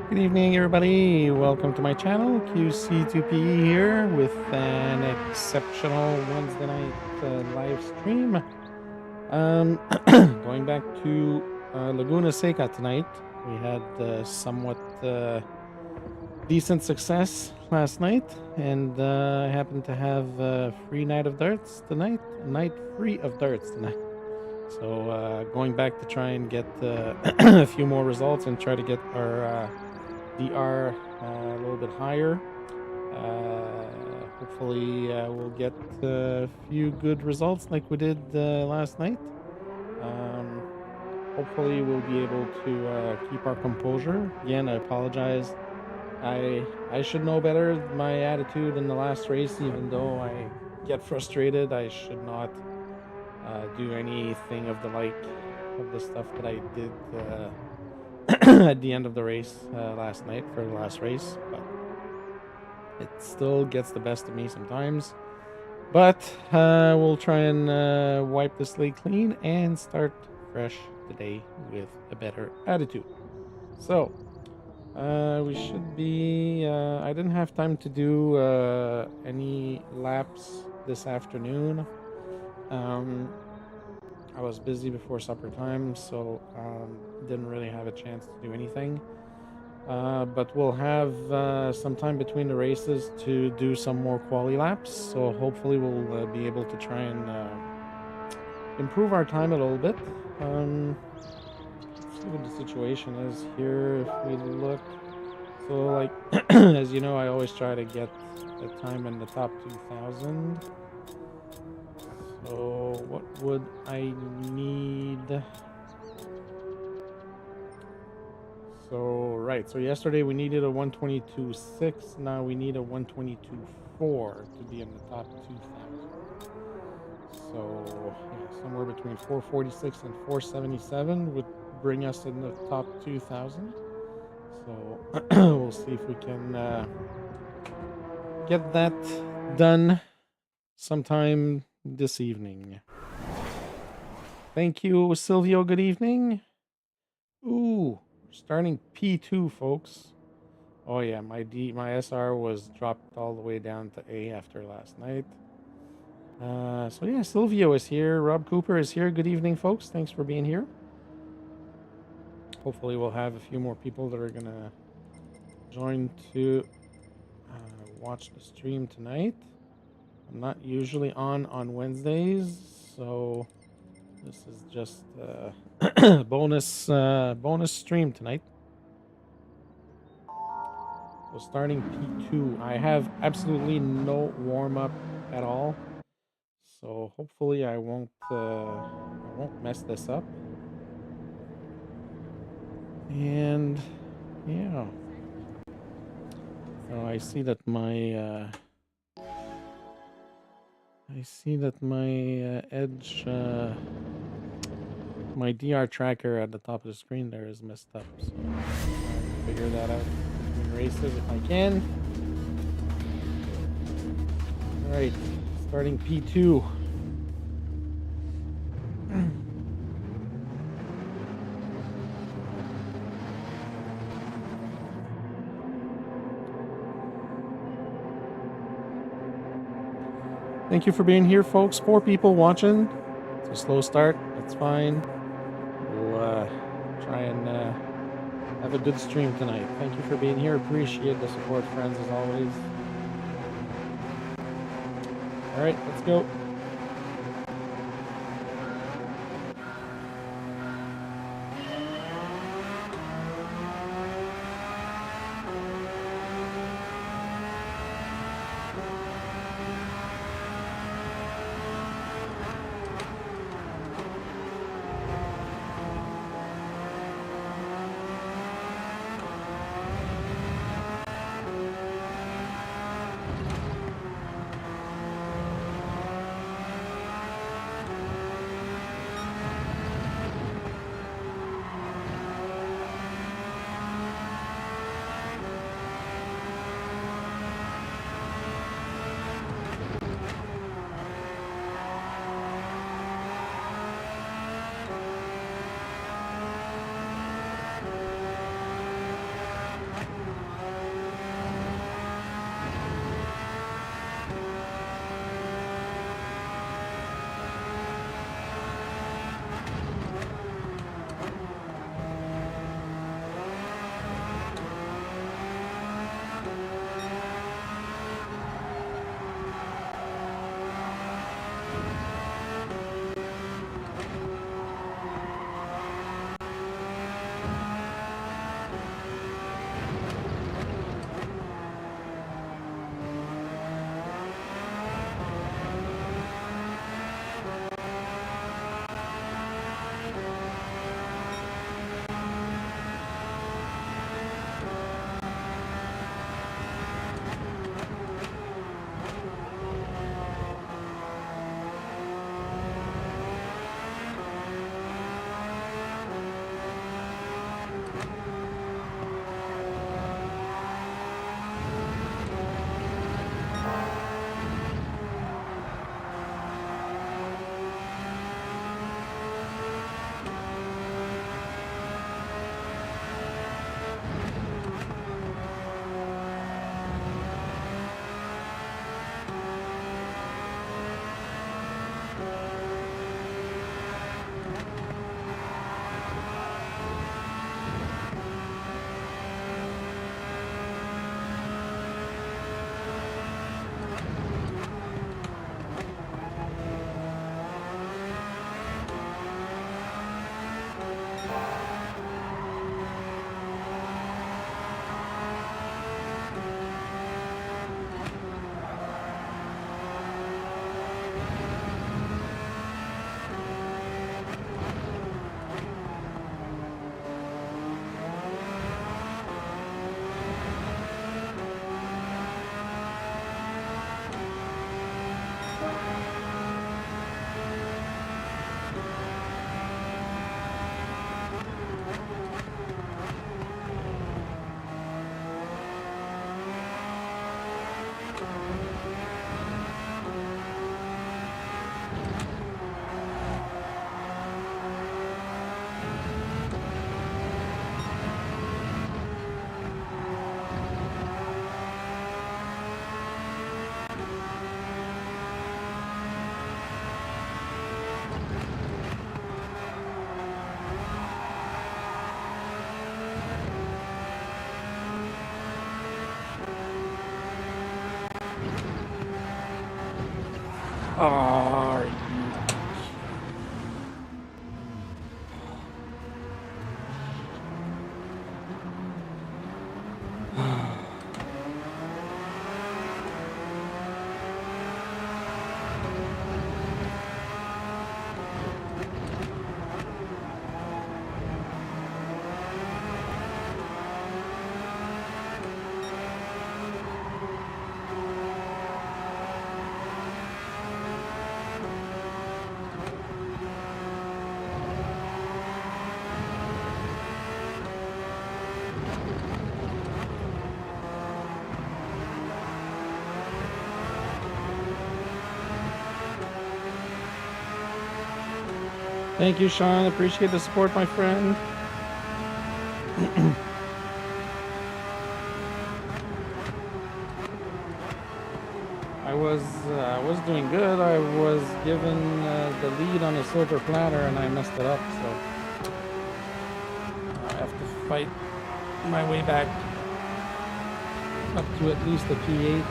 Good evening, everybody. Welcome to my channel, QC2PE here with an exceptional Wednesday night live stream. Going back to Laguna Seca tonight. We had somewhat decent success last night, and I happened to have a free night of darts tonight. A night free of darts tonight. So going back to try and get a few more results and try to get our DR a little bit higher. Hopefully we'll get a few good results like we did last night. Um, Hopefully we'll be able to keep our composure. Again, I apologize. I should know better. My attitude in the last race, even though I get frustrated, I should not do anything of the like of the stuff that I did at the end of the race last night for the last race, but it still gets the best of me sometimes. But we'll try and wipe the slate clean and start fresh today with a better attitude. So we should be I didn't have time to do any laps this afternoon. I was busy before supper time, so didn't really have a chance to do anything. But we'll have some time between the races to do some more quali laps. So hopefully we'll be able to try and improve our time a little bit. Let's see what the situation is here. If we look, so like as you know, I always try to get a time in the top 2,000. So what would I need? So, right. So yesterday we needed a 122.6. Now we need a 122.4 to be in the top 2,000. So yeah, somewhere between 446 and 477 would bring us in the top 2,000. So we'll see if we can get that done sometime this evening. Thank you, Silvio. Good evening. Ooh, starting P2, folks. Oh yeah, my SR was dropped all the way down to A after last night. So yeah, Silvio is here. Rob Cooper is here. Good evening, folks. Thanks for being here. Hopefully we'll have a few more people that are gonna join to watch the stream tonight. I'm not usually on Wednesdays, so this is just bonus stream tonight. So starting P2, I have absolutely no warm-up at all, so hopefully I won't mess this up. And yeah, so I see that my edge my DR tracker at the top of the screen there is messed up, so I'm trying to figure that out between races if I can. All right, starting P2. Thank you for being here, folks. 4 people watching. It's a slow start. That's fine. We'll try and have a good stream tonight. Thank you for being here. Appreciate the support, friends, as always. All right, let's go. Are Thank you, Sean. Appreciate the support, my friend. I was doing good. I was given the lead on a silver platter, and I messed it up. So I have to fight my way back up to at least a P8.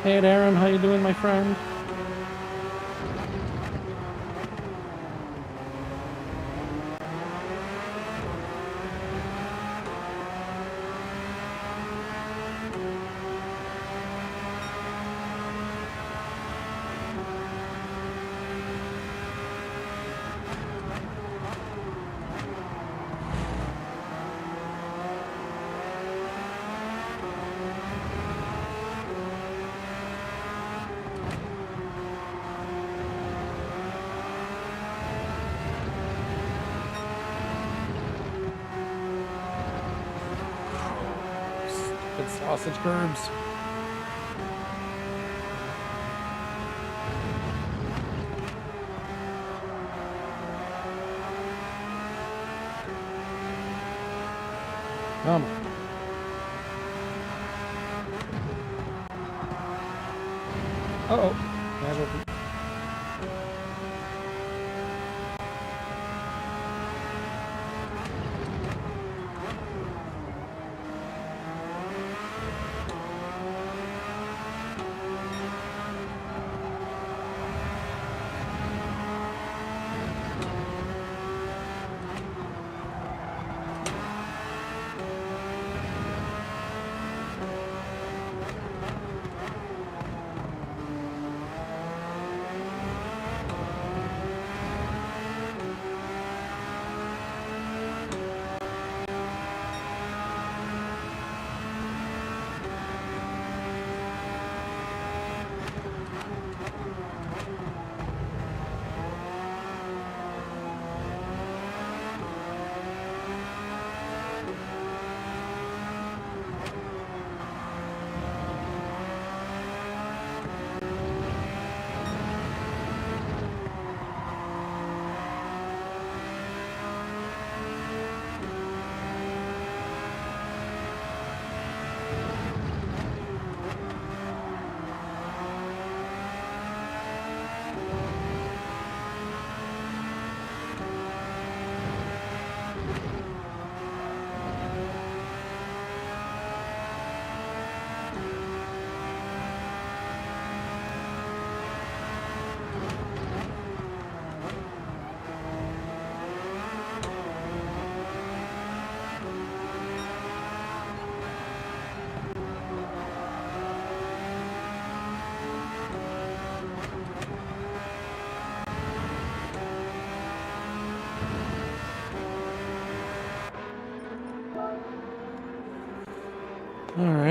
Hey, Aaron, how you doing, my friend? Sausage curbs. Come on. Uh-oh. Casualty.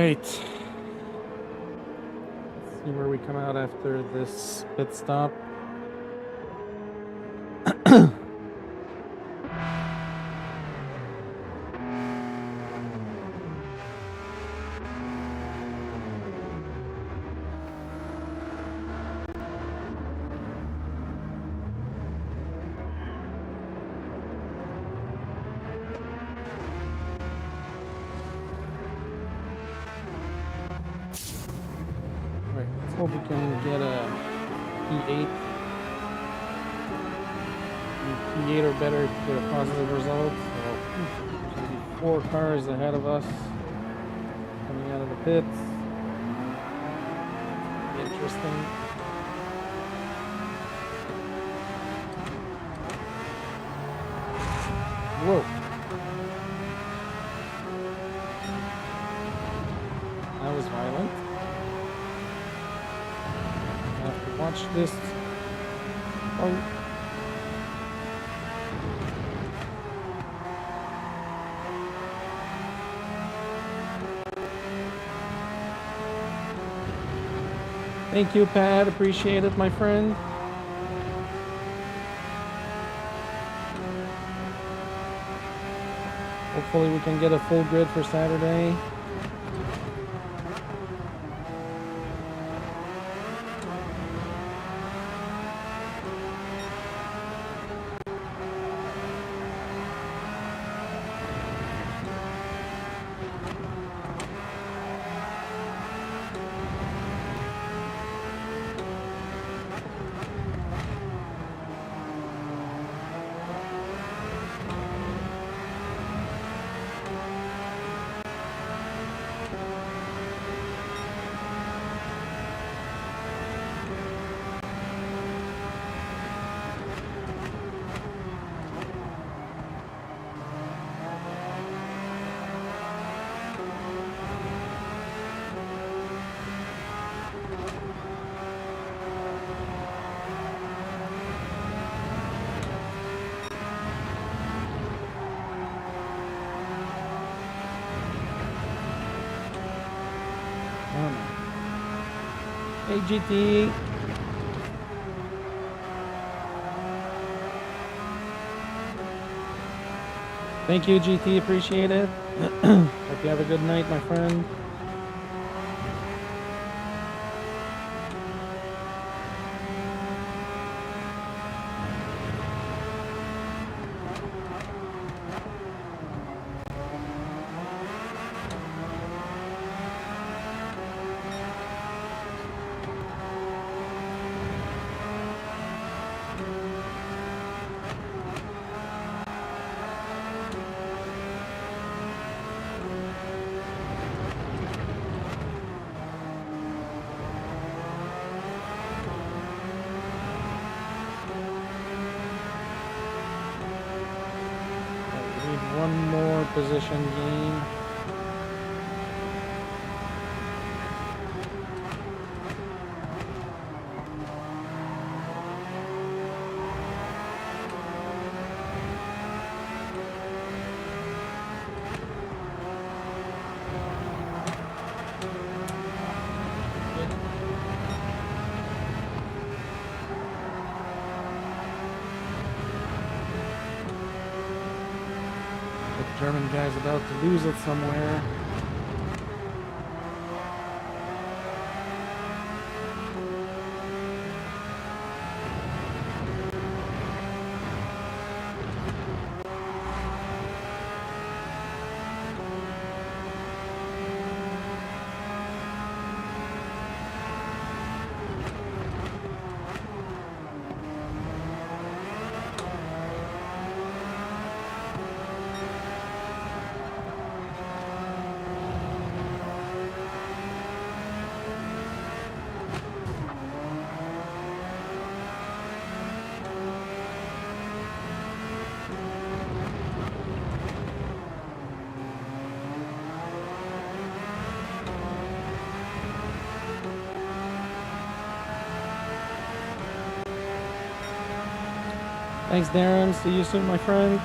right. Let's see where we come out after this pit stop. Right, let's hope we can get a P8. P8 or better to get a positive result. So, there's going to be 4 cars ahead of us coming out of the pits. Interesting. Whoa. That was violent. I have to watch this. Oh. Thank you, Pat. Appreciate it, my friend. Hopefully we can get a full grid for Saturday. Hey, GT. Thank you, GT. Appreciate it. Hope you have a good night, my friend. One more position gain. German guy's about to lose it somewhere. Thanks, Darren. See you soon, my friend.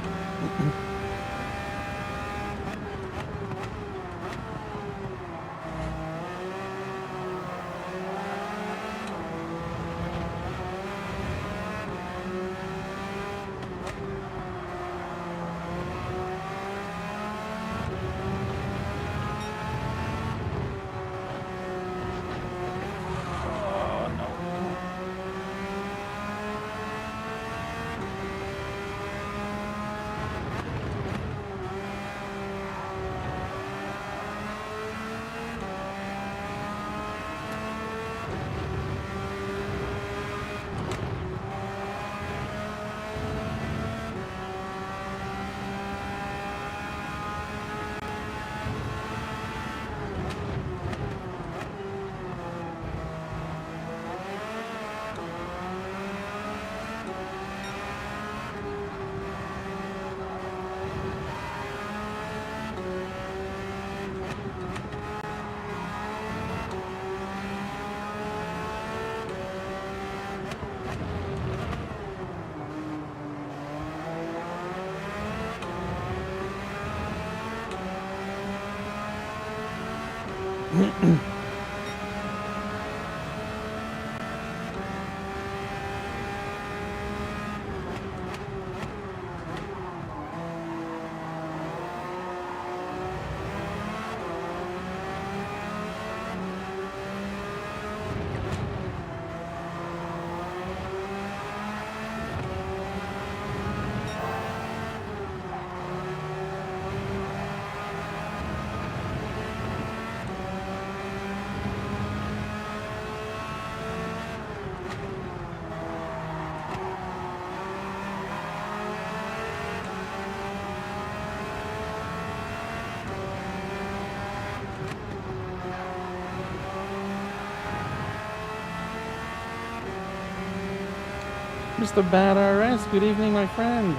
Mr. Bad RS, good evening, my friend.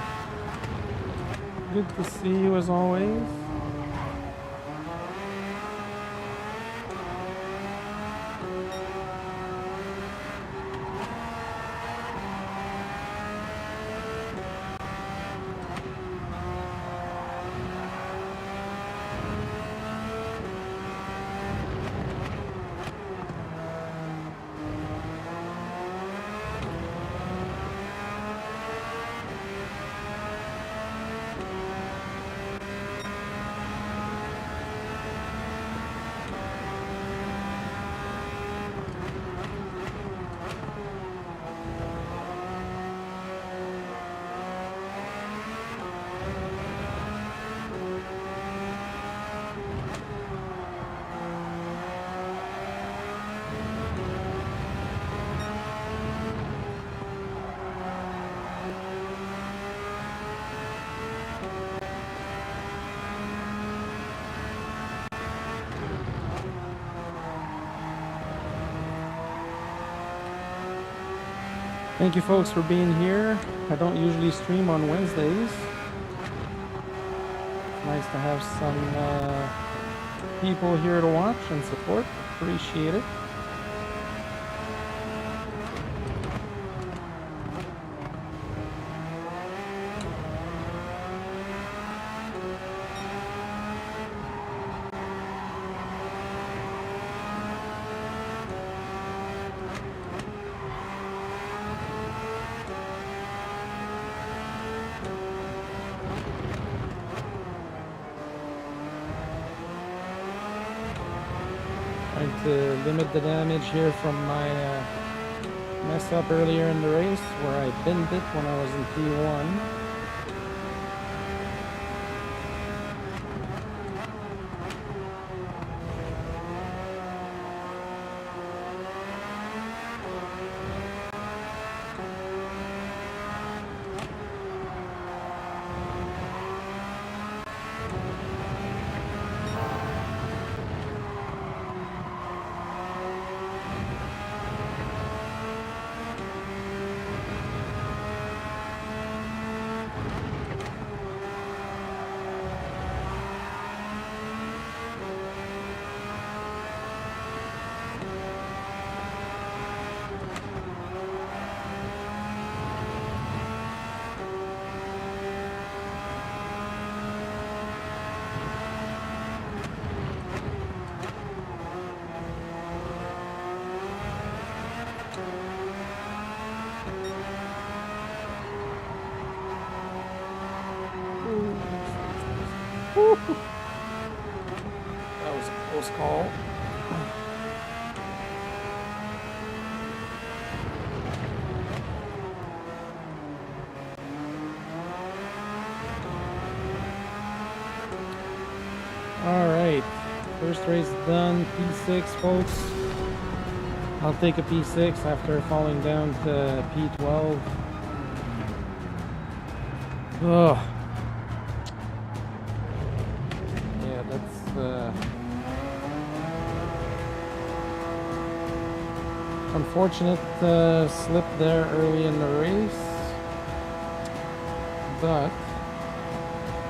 Good to see you as always. Thank you folks for being here. I don't usually stream on Wednesdays. It's nice to have some people here to watch and support. Appreciate it. To limit the damage here from my mess up earlier in the race where I binned it when I was in P1. That was a close call. All right, first race done. P6, folks. I'll take a P6 after falling down to P12. Ugh. Yeah, that's unfortunate slip there early in the race, but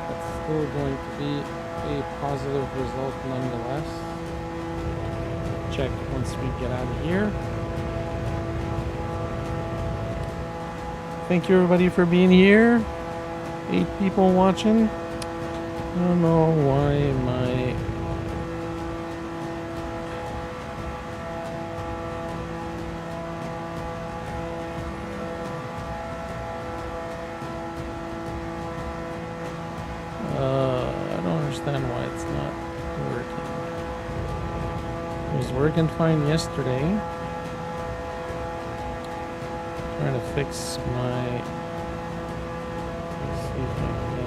that's still going to be a positive result nonetheless. Check once we get out of here. Thank you everybody for being here. 8 people watching. I don't know why my was working fine yesterday. Trying to fix my. Let's see if I can.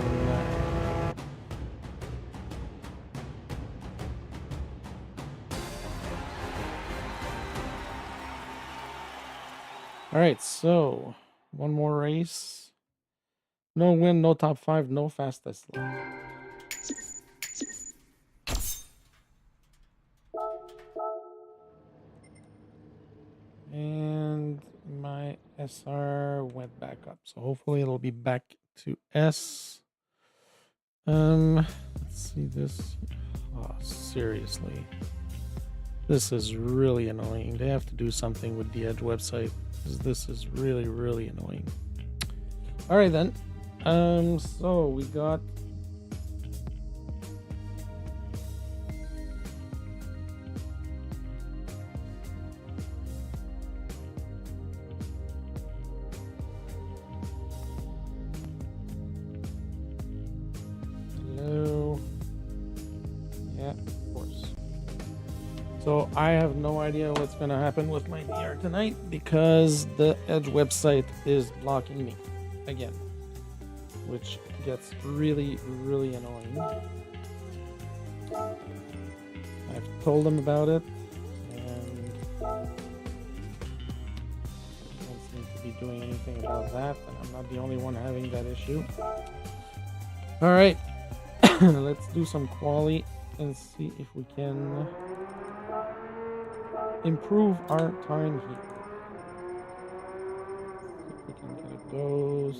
All right, so one more race. No win, no top 5, no fastest lap. And my SR went back up, so hopefully it'll be back to S. Let's see this. Oh, seriously. This is really annoying. They have to do something with the Edge website, because this is really, really annoying. All right, then. So we got hello. Yeah, of course. So I have no idea what's gonna happen with my DR tonight because the Edge website is blocking me again, which gets really, really annoying. I've told them about it, and they don't seem to be doing anything about that, and I'm not the only one having that issue. All right, let's do some quali and see if we can improve our time here. See if we can get a ghost.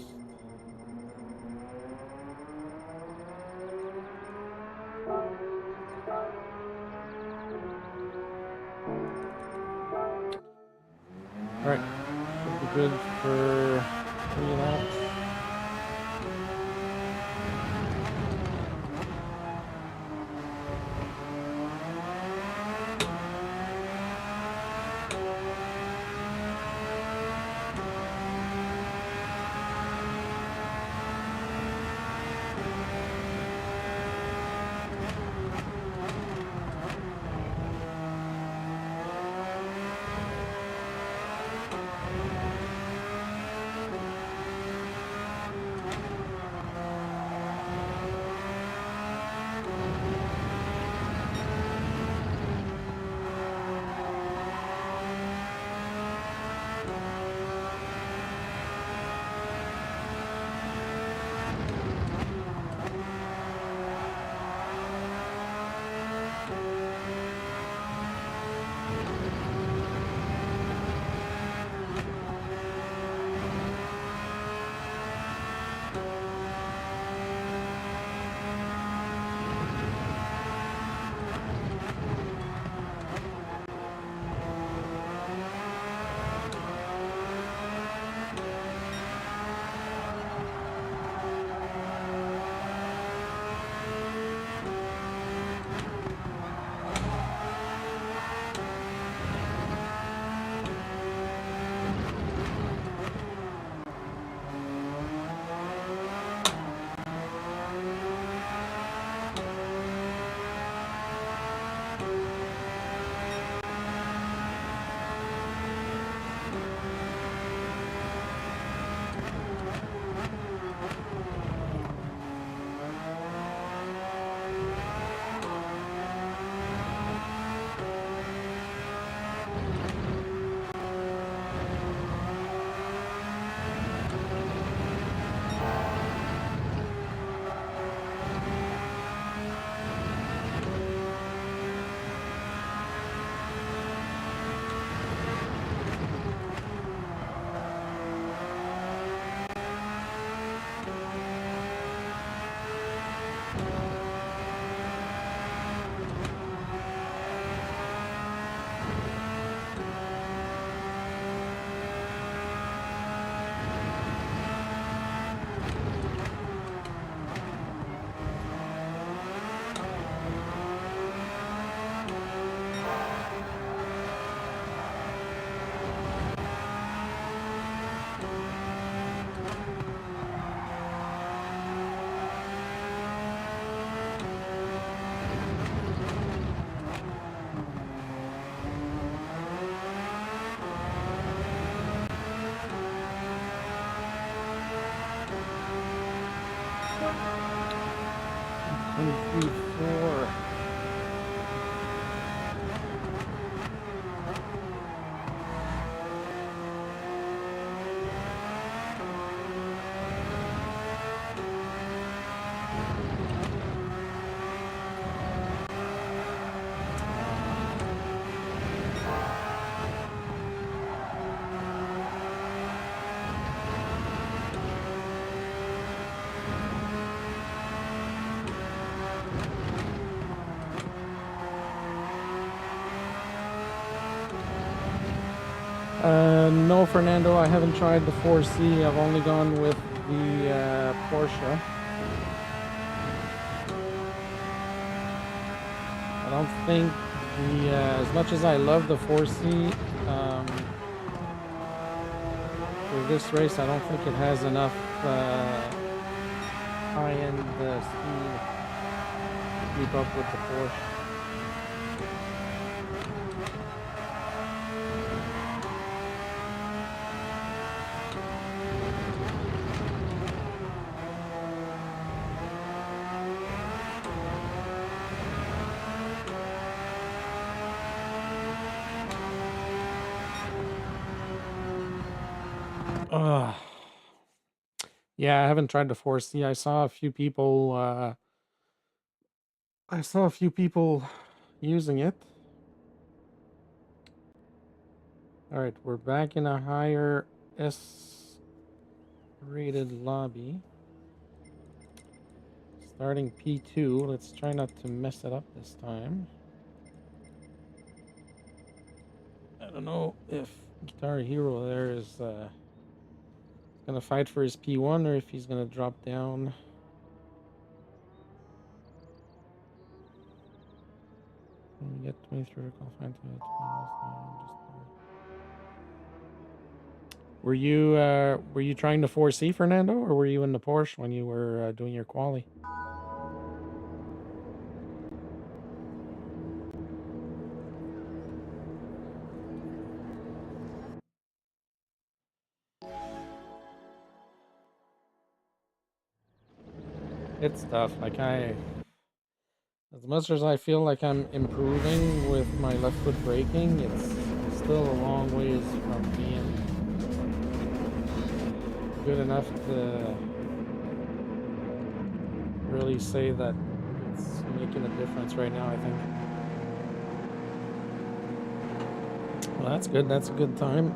All right, should be good for 3 laps. No, Fernando, I haven't tried the 4C. I've only gone with the Porsche. I don't think the as much as I love the 4C for this race, I don't think it has enough high-end speed to keep up with the Porsche. Yeah, I haven't tried the 4C. I saw a few people using it. All right, we're back in a higher S rated lobby. Starting P2. Let's try not to mess it up this time. I don't know if Guitar Hero there is gonna fight for his P1 or if he's gonna drop down. When we get 23 qualified to it. Were you trying the 4C, Fernando, or were you in the Porsche when you were doing your quali? It's tough. Like as much as I feel like I'm improving with my left foot braking, it's still a long ways from being good enough to really say that it's making a difference right now, I think. Well, that's good. That's a good time.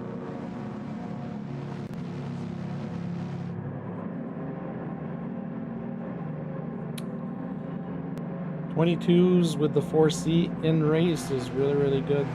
.22s with the 4C in race is really, really good.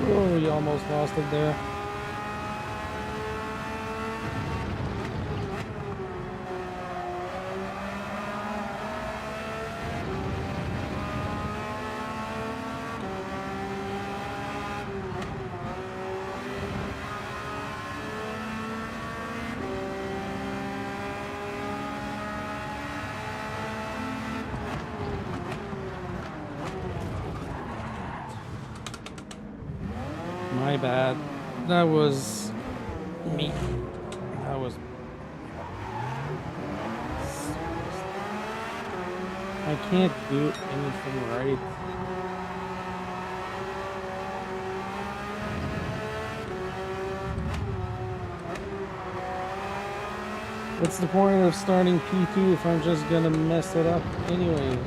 Oh, you almost lost it there. My bad. That was me. That was... I can't do anything right. What's the point of starting P2 if I'm just gonna mess it up anyways?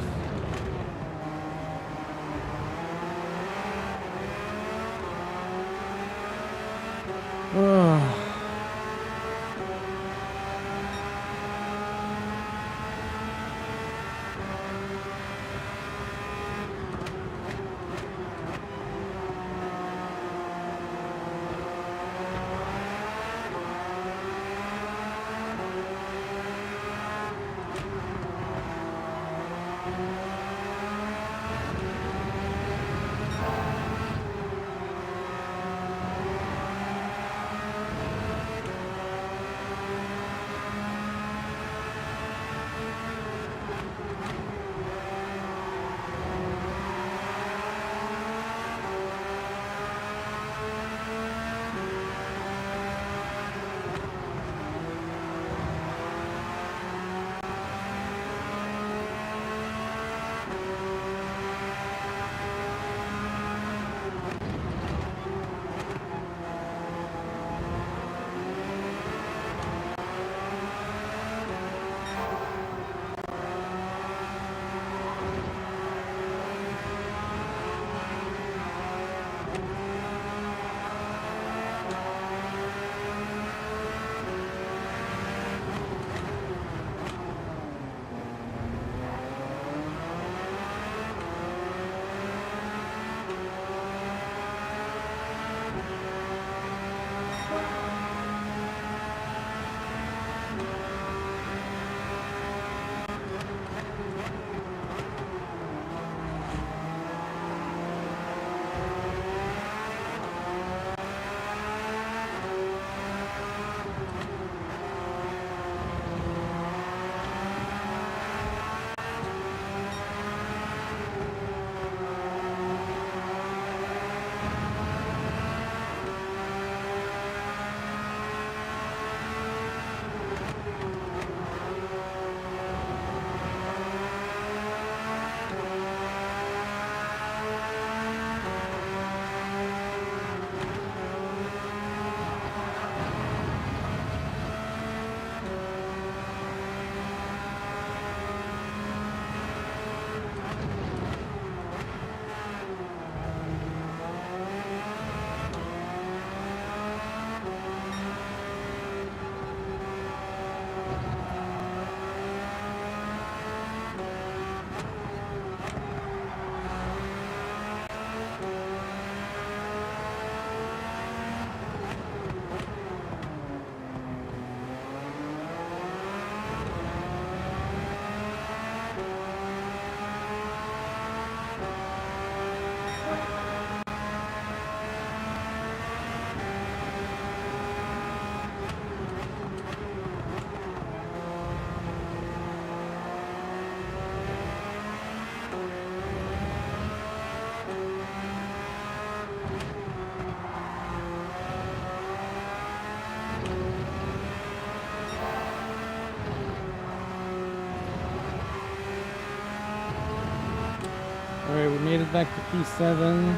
head back to P7.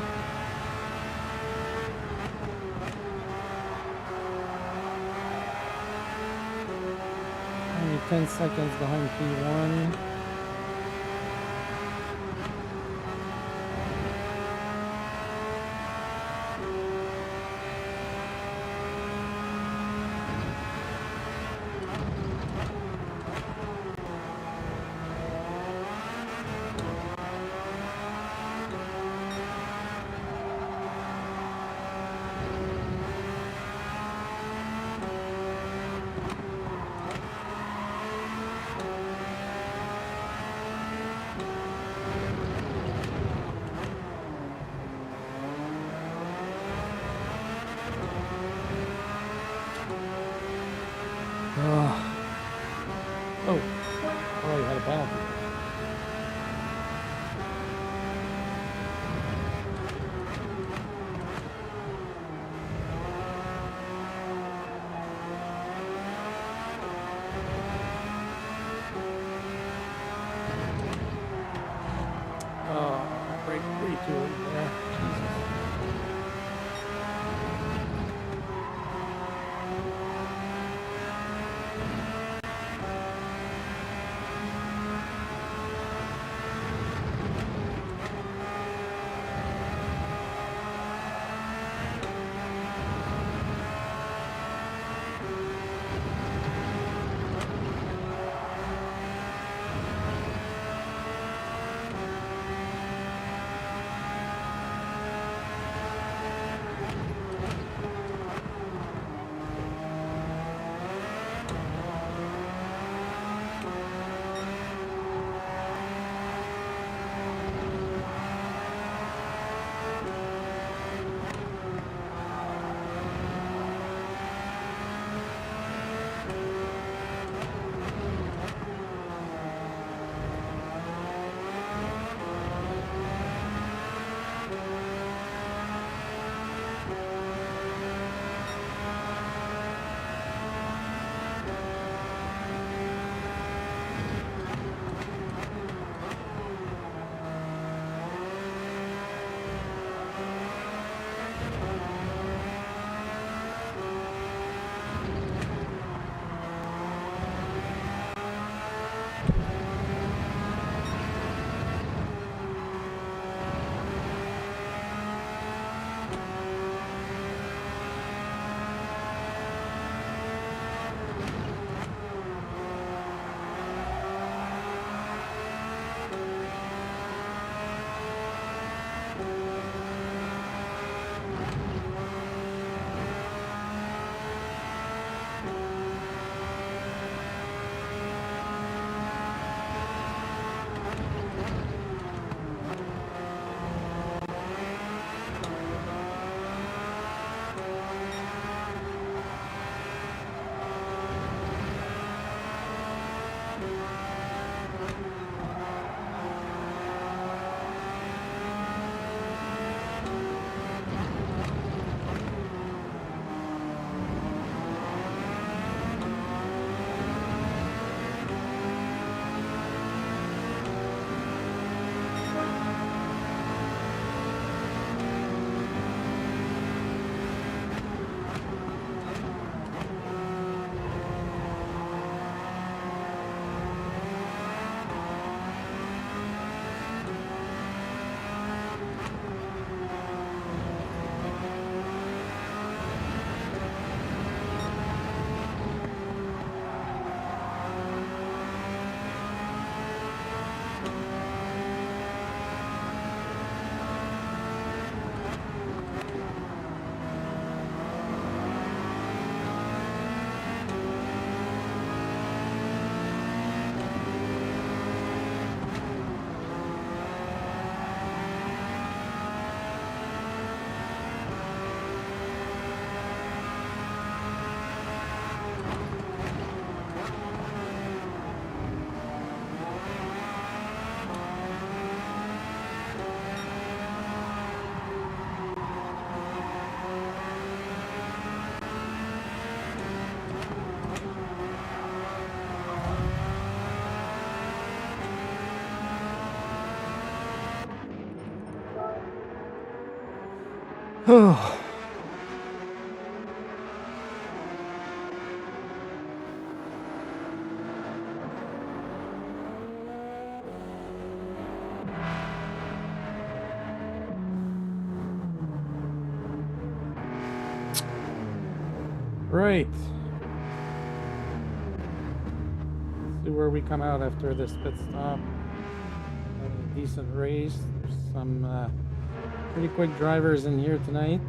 Only 10 seconds behind P1. Oh. Right. Let's see where we come out after this pit stop. A decent race. There's some pretty quick drivers in here tonight.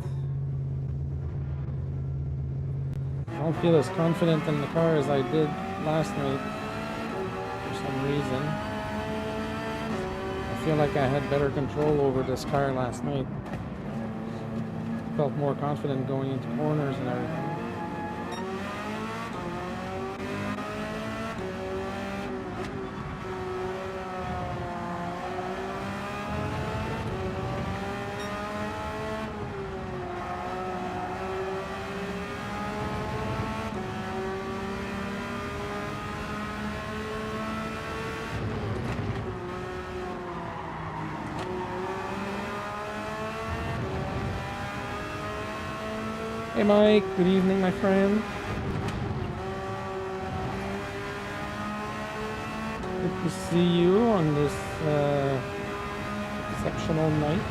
I don't feel as confident in the car as I did last night for some reason. I feel like I had better control over this car last night. Felt more confident going into corners and everything. Hey Mike, good evening my friend. Good to see you on this exceptional night.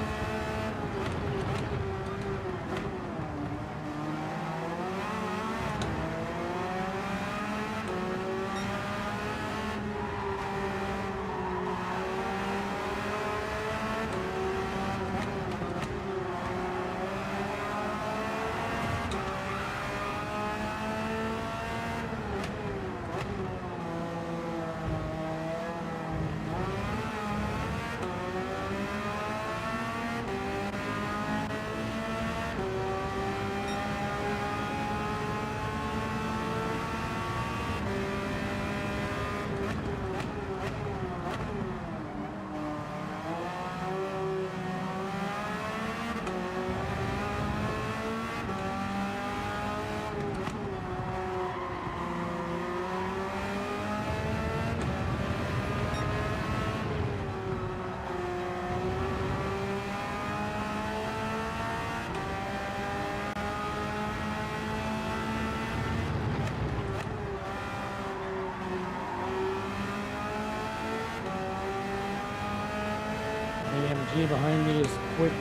AMG behind me is quick.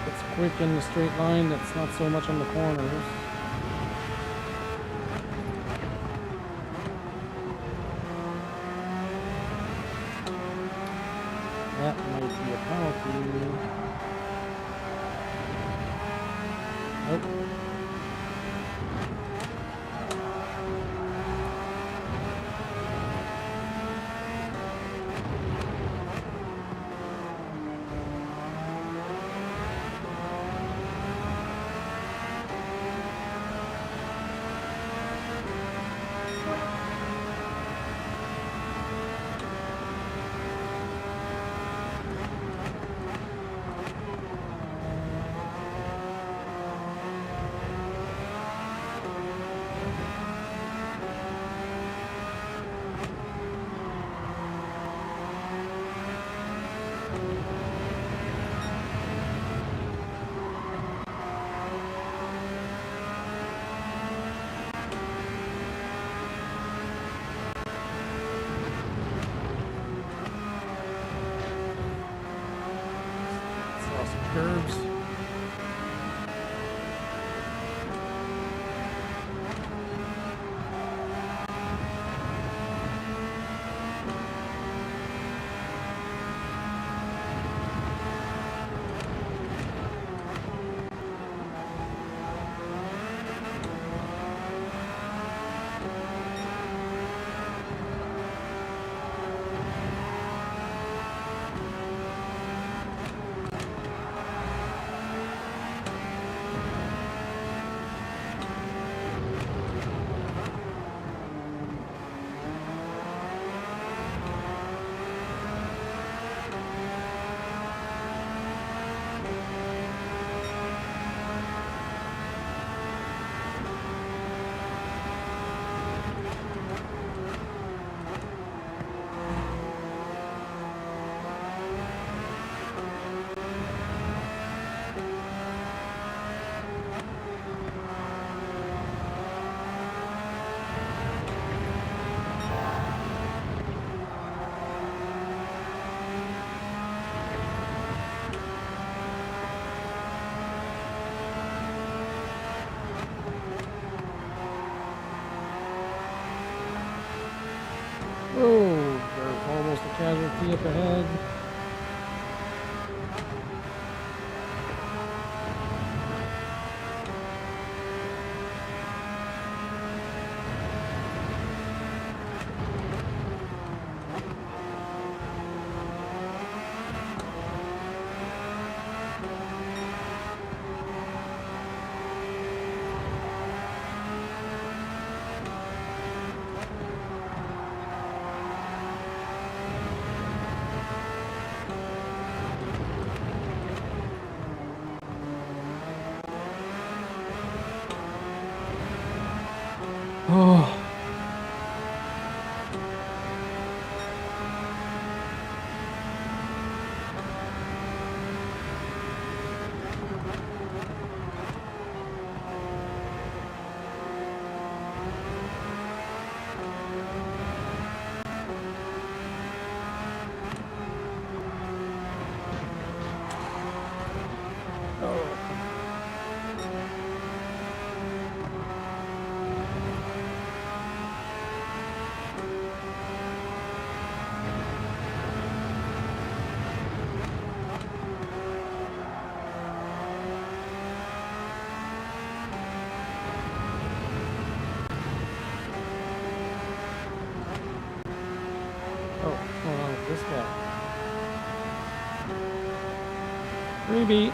It's quick in the straight line, that's not so much on the corners. That might be a penalty. Nope. Curves. see up ahead. Oh. This guy. Freebie.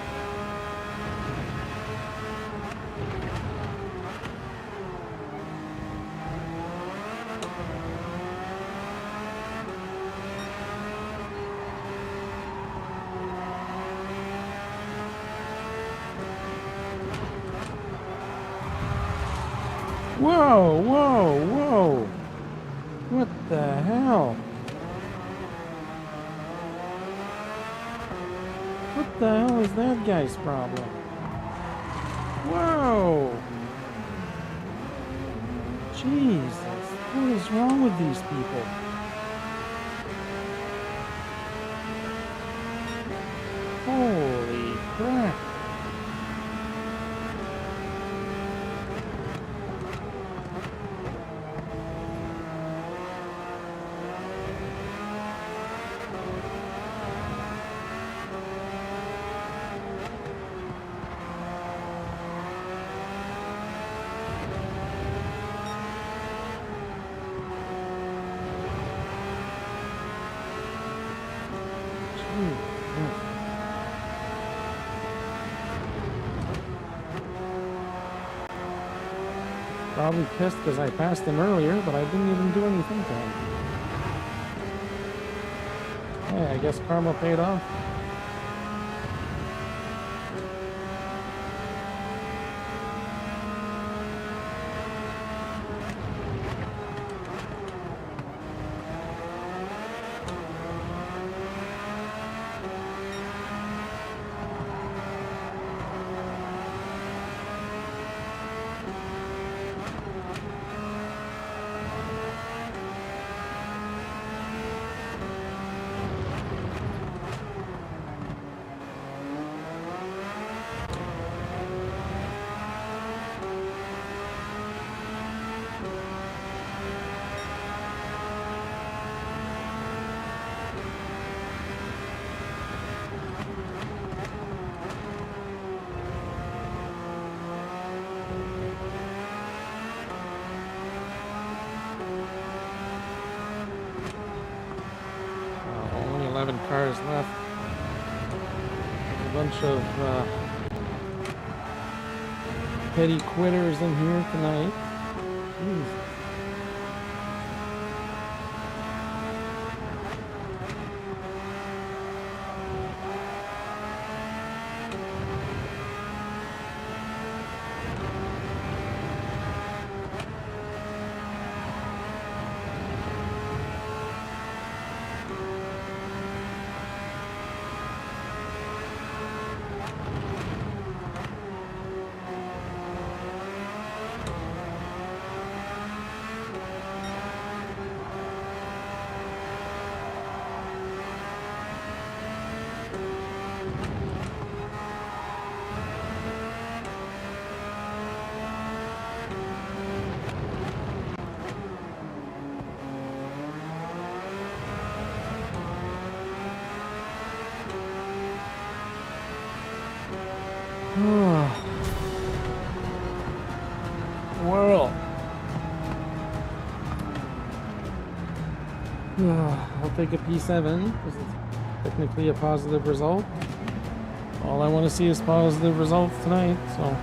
Whoa, whoa, whoa. What the hell? What the hell is that guy's problem? Whoa! Jesus, what is wrong with these people? Holy crap! Probably pissed because I passed him earlier, but I didn't even do anything to him. Hey, I guess karma paid off. Only 11 cars left. There's a bunch of petty quitters in here tonight. Jeez. Well, I'll take a P7 because it's technically a positive result. All I want to see is positive results tonight, so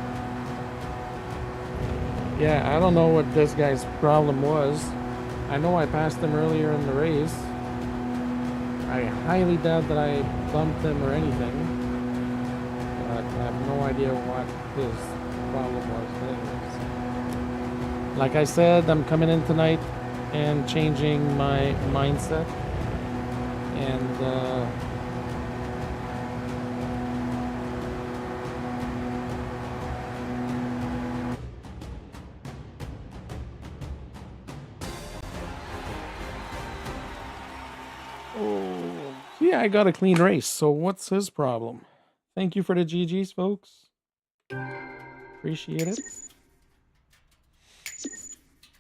yeah, I don't know what this guy's problem was. I know I passed him earlier in the race. I highly doubt that I bumped him or anything, but I have no idea what his problem was. But anyways, like I said, I'm coming in tonight and changing my mindset, and yeah, I got a clean race, so what's his problem? Thank you for the GGs, folks. Appreciate it.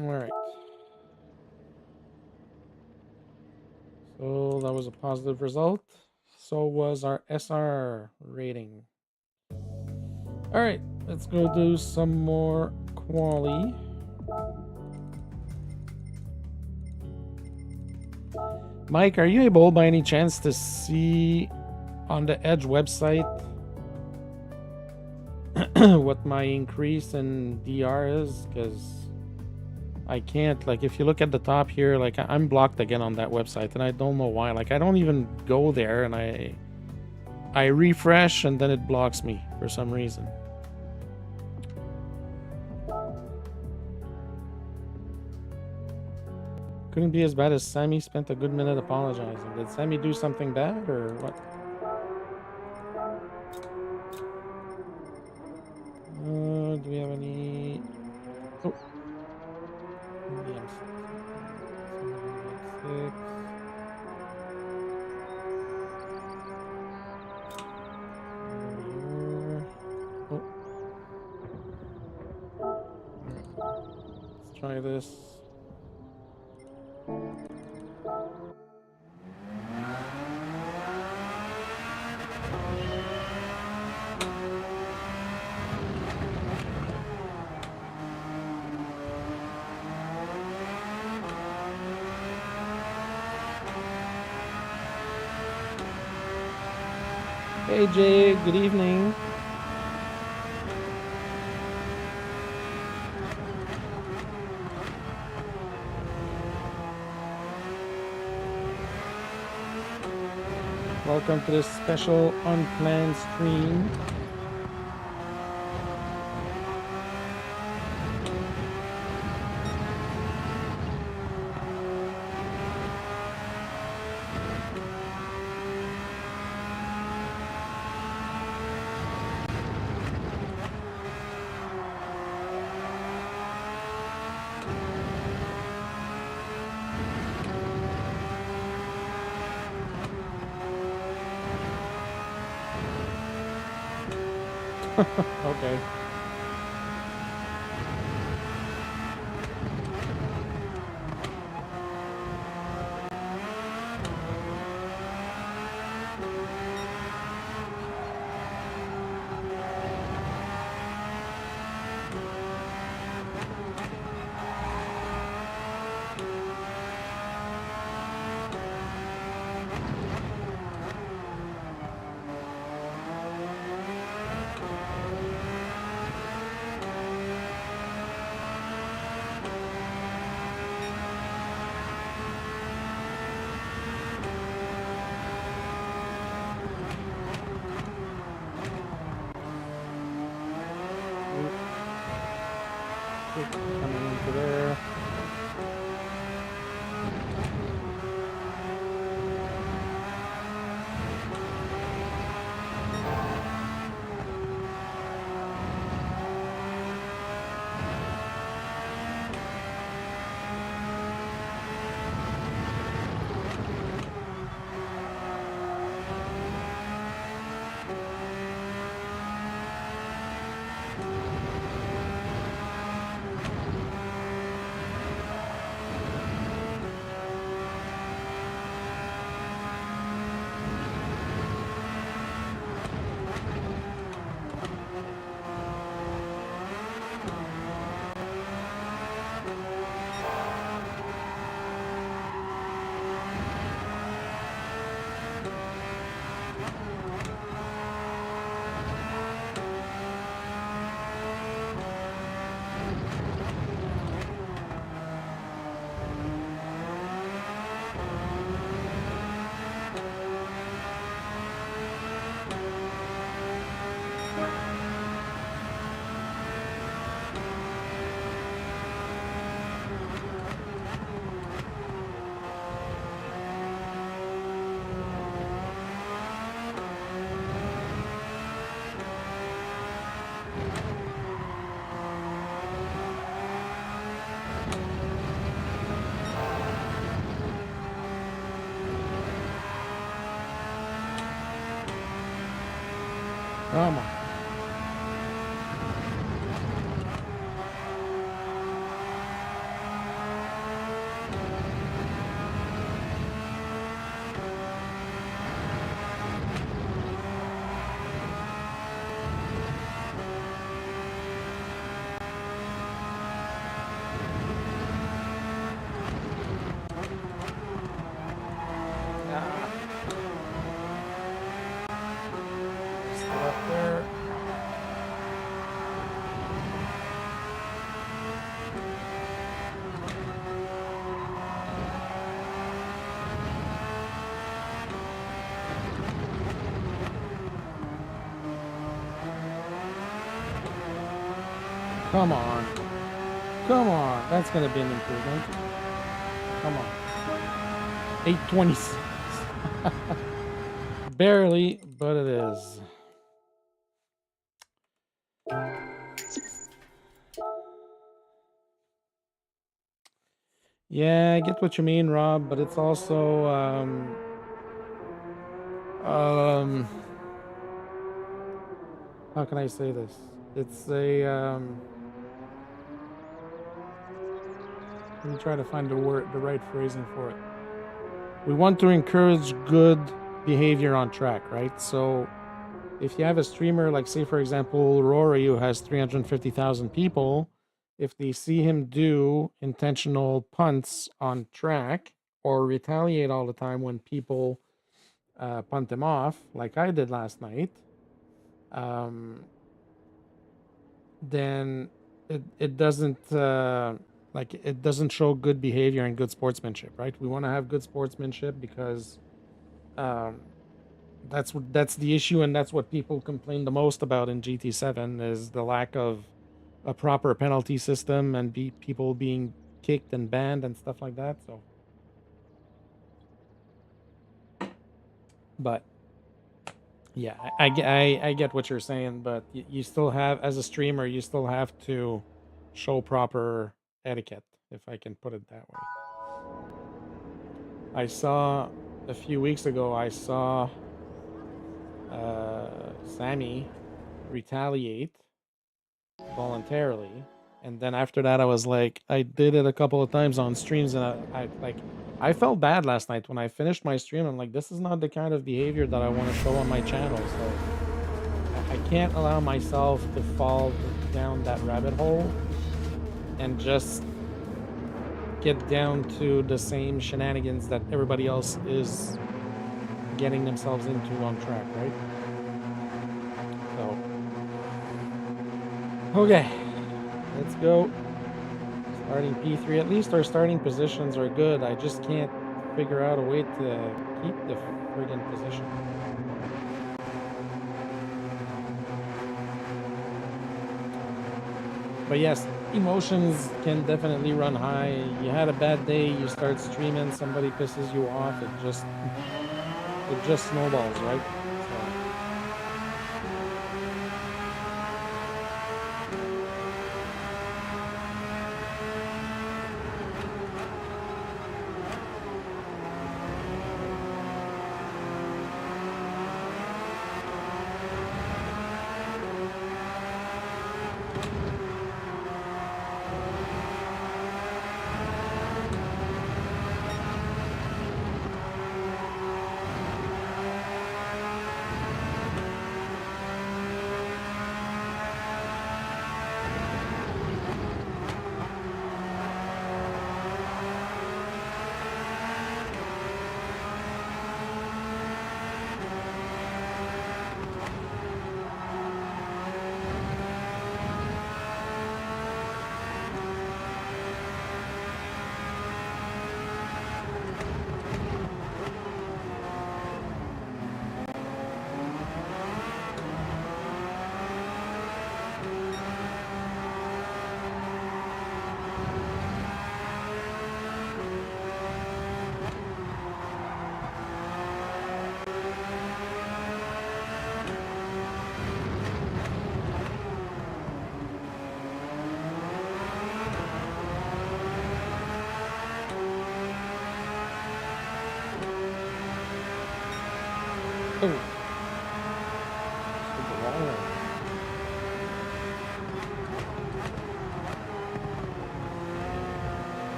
All right. So that was a positive result. So was our SR rating. All right, let's go do some more quali. Mike, are you able by any chance to see on the Edge website what my increase in DR is? Because I can't, like, if you look at the top here, like, I'm blocked again on that website, and I don't know why. Like, I don't even go there, and I refresh, and then it blocks me for some reason. Couldn't be as bad as Sammy spent a good minute apologizing. Did Sammy do something bad, or what? Do we have any... Oh. M6. Oh. Let's try this. Hey Jay, good evening. Welcome to this special unplanned stream. Okay. Coming into there. Come on. Still up there. Come on. Come on. That's going to be an improvement. Come on. 826. Barely, but it is. Yeah, I get what you mean, Rob, but it's also how can I say this? It's a let me try to find the right phrasing for it. We want to encourage good behavior on track, right? So if you have a streamer like, say for example, Rory, who has 350,000 people, if they see him do intentional punts on track or retaliate all the time when people punt him off, like I did last night, then it doesn't it doesn't show good behavior and good sportsmanship, right? We want to have good sportsmanship because that's the issue, and that's what people complain the most about in GT7 is the lack of a proper penalty system and people being kicked and banned and stuff like that. So, but yeah, I get what you're saying, but you still have, as a streamer, you still have to show proper etiquette, if I can put it that way. I saw a few weeks ago, I saw Sammy retaliate voluntarily, and then after that I was like, I did it a couple of times on streams, and I felt bad last night when I finished my stream. I'm like, this is not the kind of behavior that I want to show on my channel, so I can't allow myself to fall down that rabbit hole and just get down to the same shenanigans that everybody else is getting themselves into on track, right? So, okay, let's go. Starting P3. At least our starting positions are good. I just can't figure out a way to keep the friggin' position. But yes, emotions can definitely run high. You had a bad day, you start streaming, somebody pisses you off, it just snowballs, right?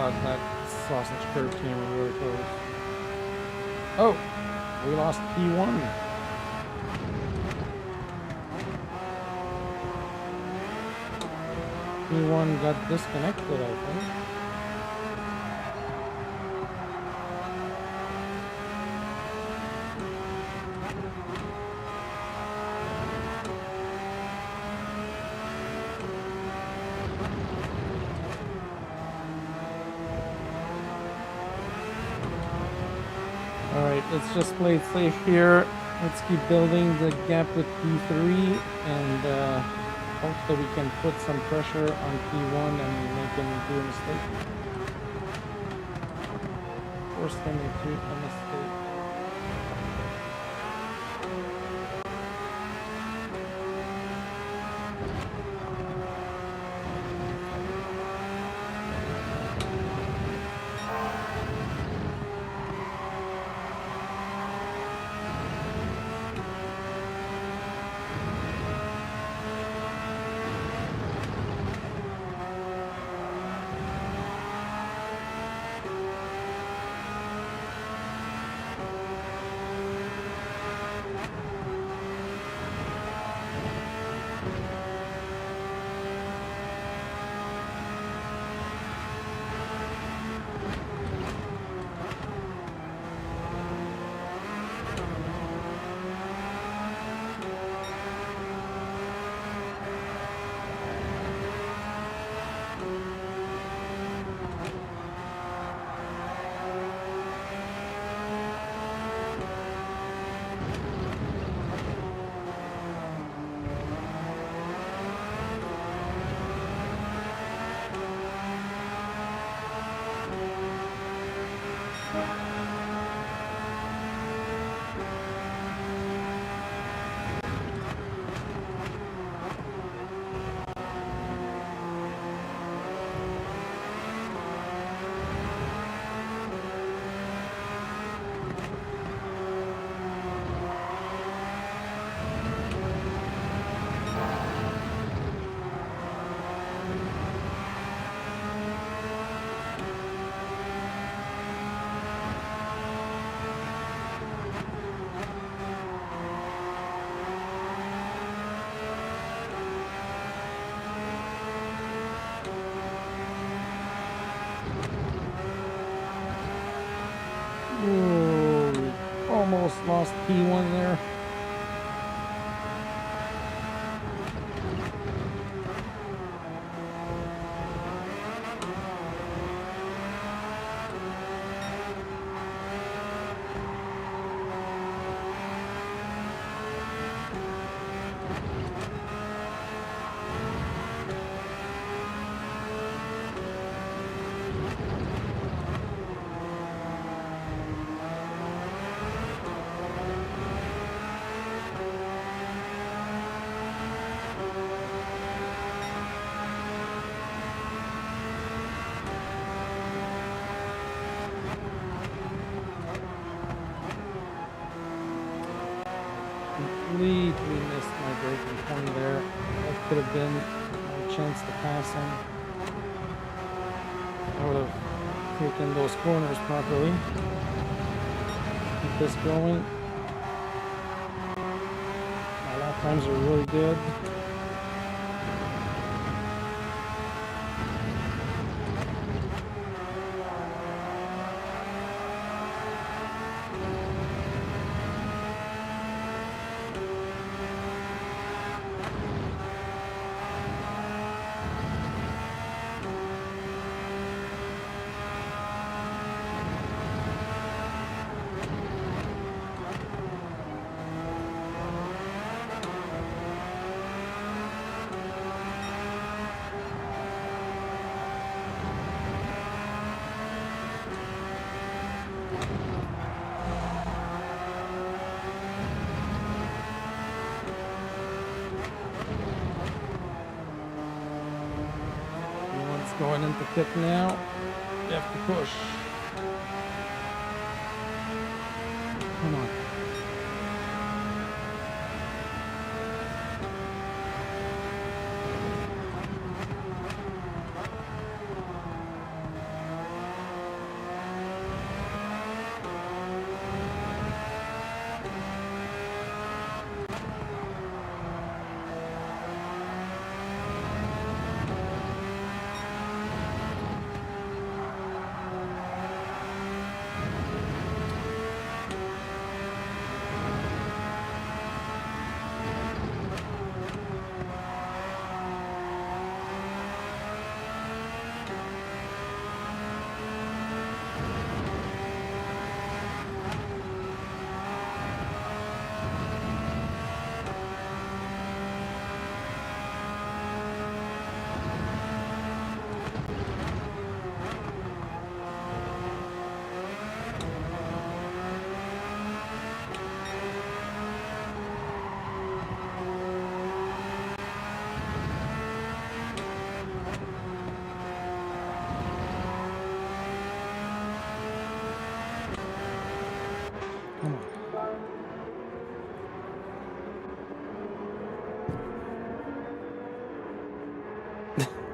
God, that sausage curve came really close. Oh, we lost P1. P1 got disconnected, I think. Alright, let's just play it safe here. Let's keep building the gap with P3 and hope that we can put some pressure on P1 and make him do a mistake. Force him into a mistake. Ooh, almost lost P1 there. Completely missed my braking point there. That could have been my chance to pass him. I would have taken those corners properly. Keep this going. My lap times are really good. Going into pit now. You have to push. Come on.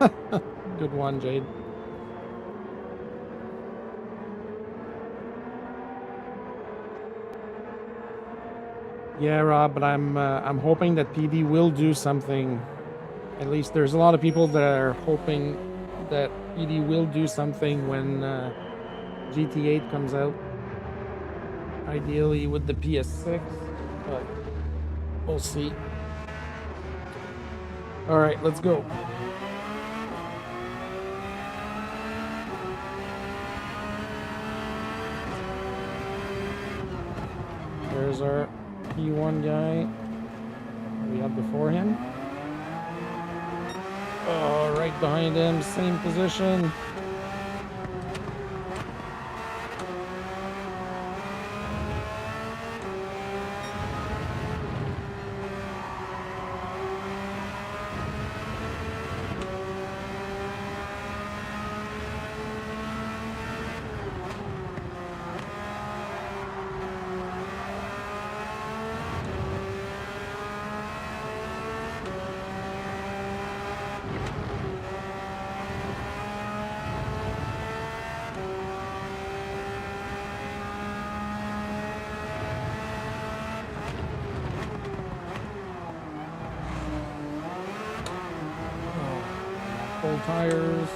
Good one, Jade. Yeah, Rob, but I'm hoping that PD will do something. At least there's a lot of people that are hoping that PD will do something when GT8 comes out. Ideally with the PS6, but we'll see. All right, let's go. There's our P1 guy we had before him. Oh, right behind him, same position. Full tires.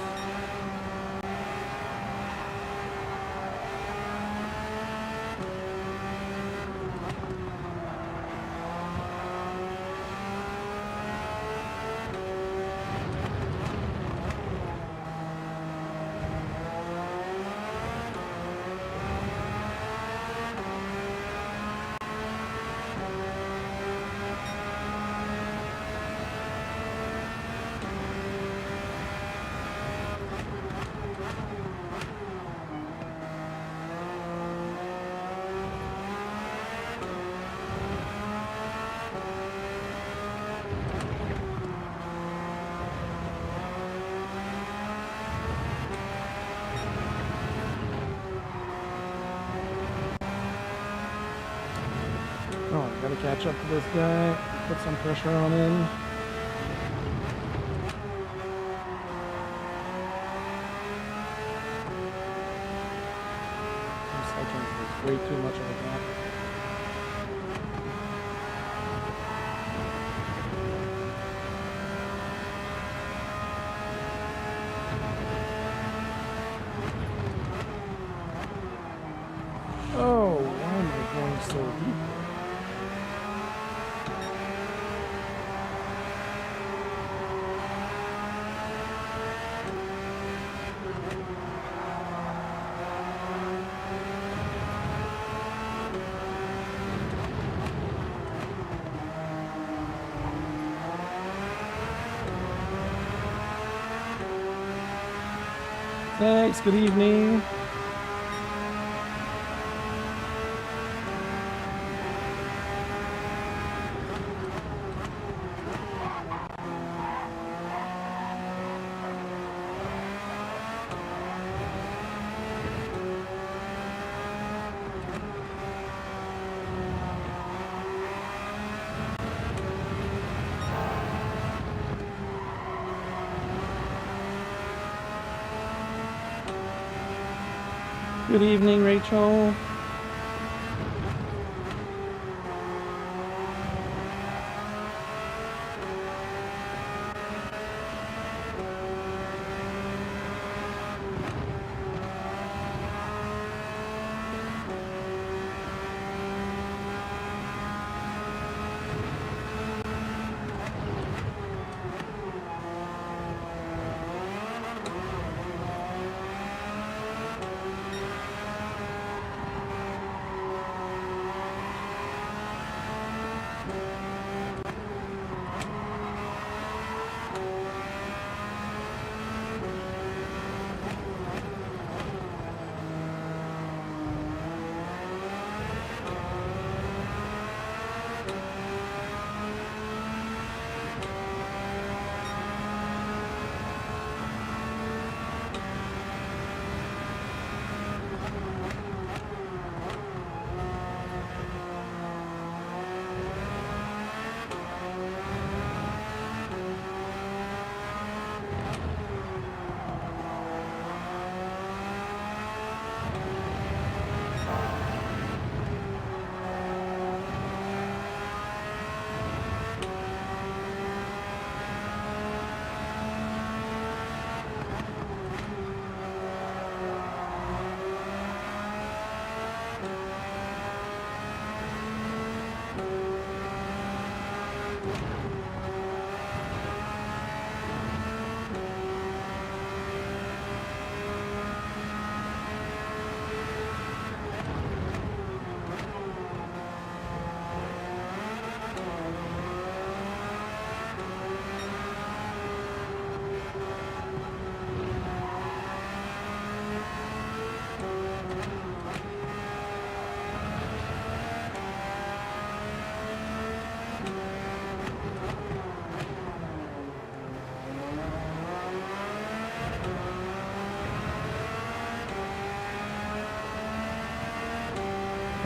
Oh, gotta catch up to this guy. Put some pressure on him. 2 seconds is way too much of a gap. Oh, why am I going so deep? Thanks, good evening. Good evening, Rachel.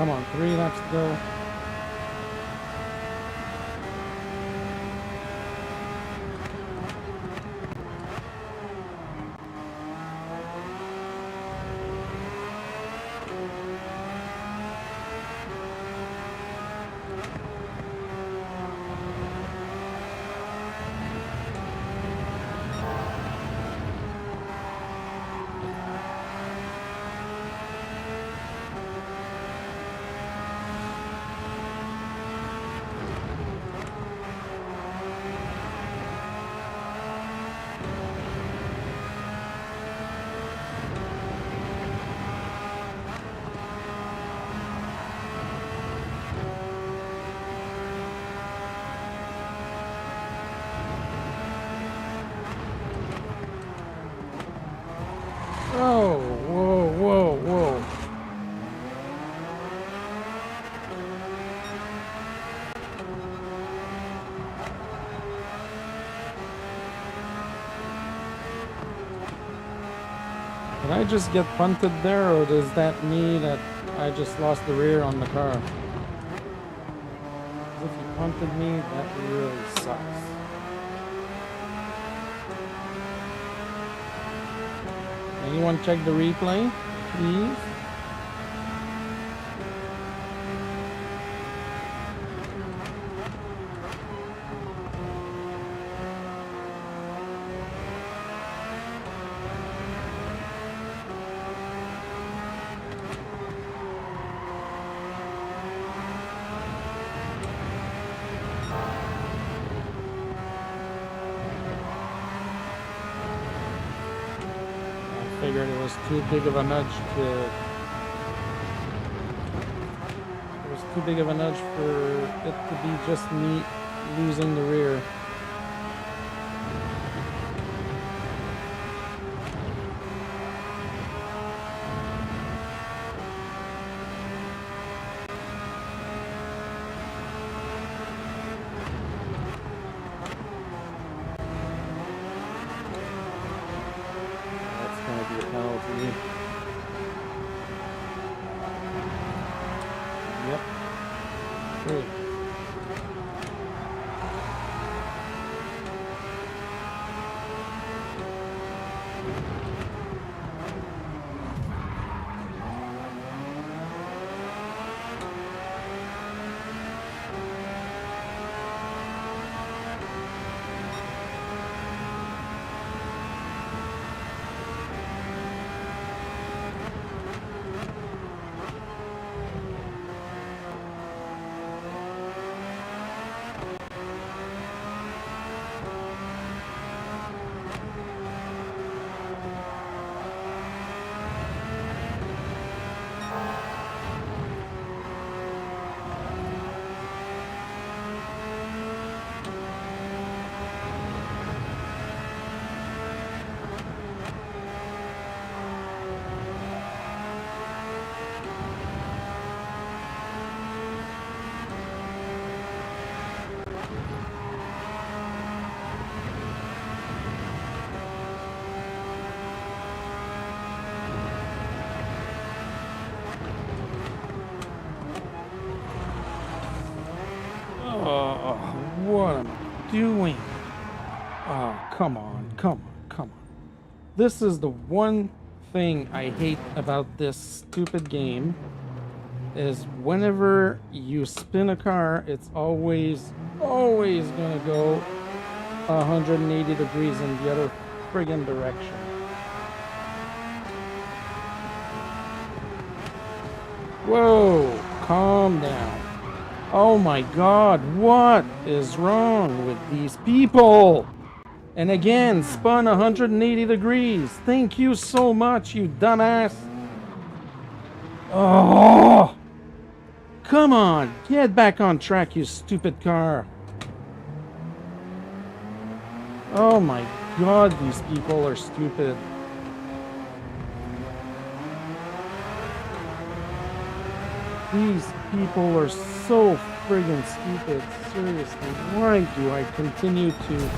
Come on, 3 laps to go. Oh, whoa, whoa, whoa. Did I just get punted there, or does that mean that I just lost the rear on the car? If you punted me, that really sucks. Anyone check the replay, please? Figured it was too big of a nudge to. It was too big of a nudge for it to be just me losing the rear. Yep. Great. What am I doing? Oh, come on, come on, come on. This is the one thing I hate about this stupid game, is whenever you spin a car, it's always gonna go 180 degrees in the other friggin' direction. Whoa, calm down. Oh my God, what is wrong with these people? And again, spun 180 degrees. Thank you so much, you dumbass. Oh, come on, get back on track, you stupid car. Oh my God, these people are stupid. These people are so friggin' stupid. Seriously, why do I continue to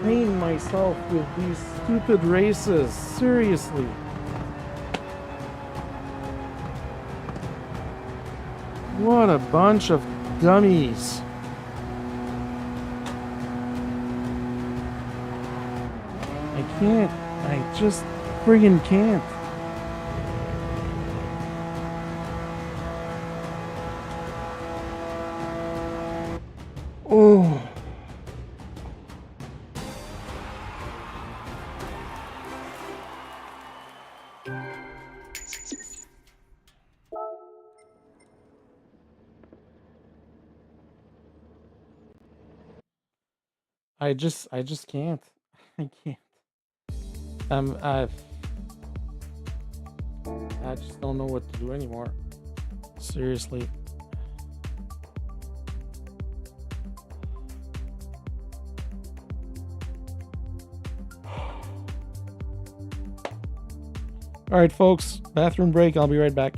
pain myself with these stupid races? Seriously. What a bunch of dummies. I can't. I just friggin' can't. Oh. I just can't. I can't. I just don't know what to do anymore. Seriously. All right, folks, bathroom break. I'll be right back.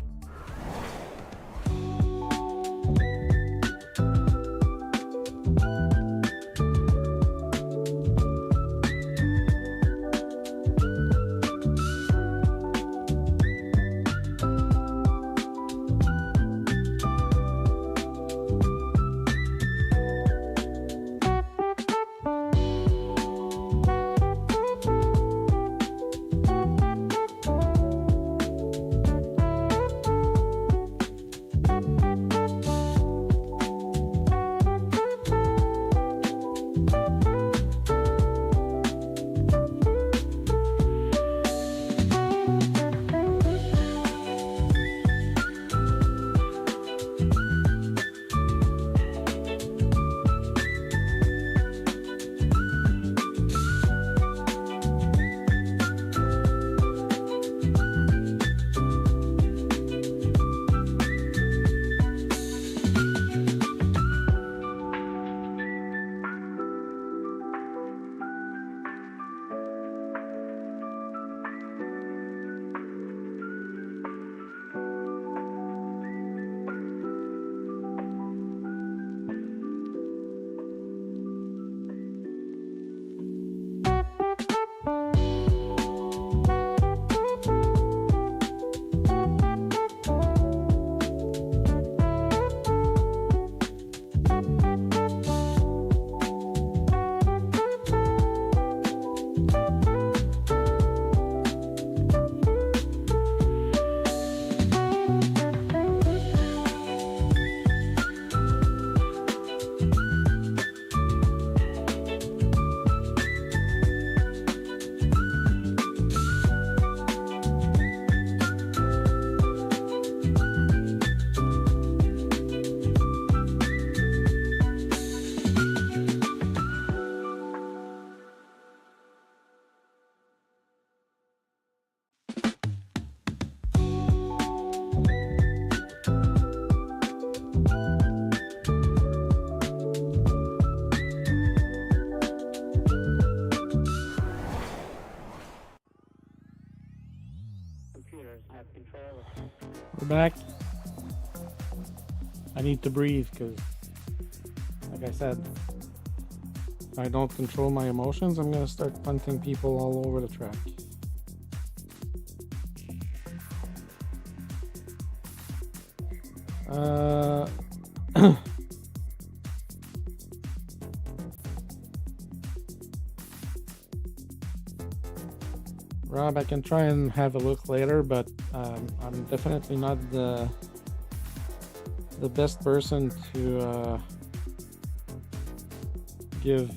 We're back. I need to breathe because, like I said, if I don't control my emotions, I'm going to start punting people all over the track. Rob, I can try and have a look later, but I'm definitely not the best person to give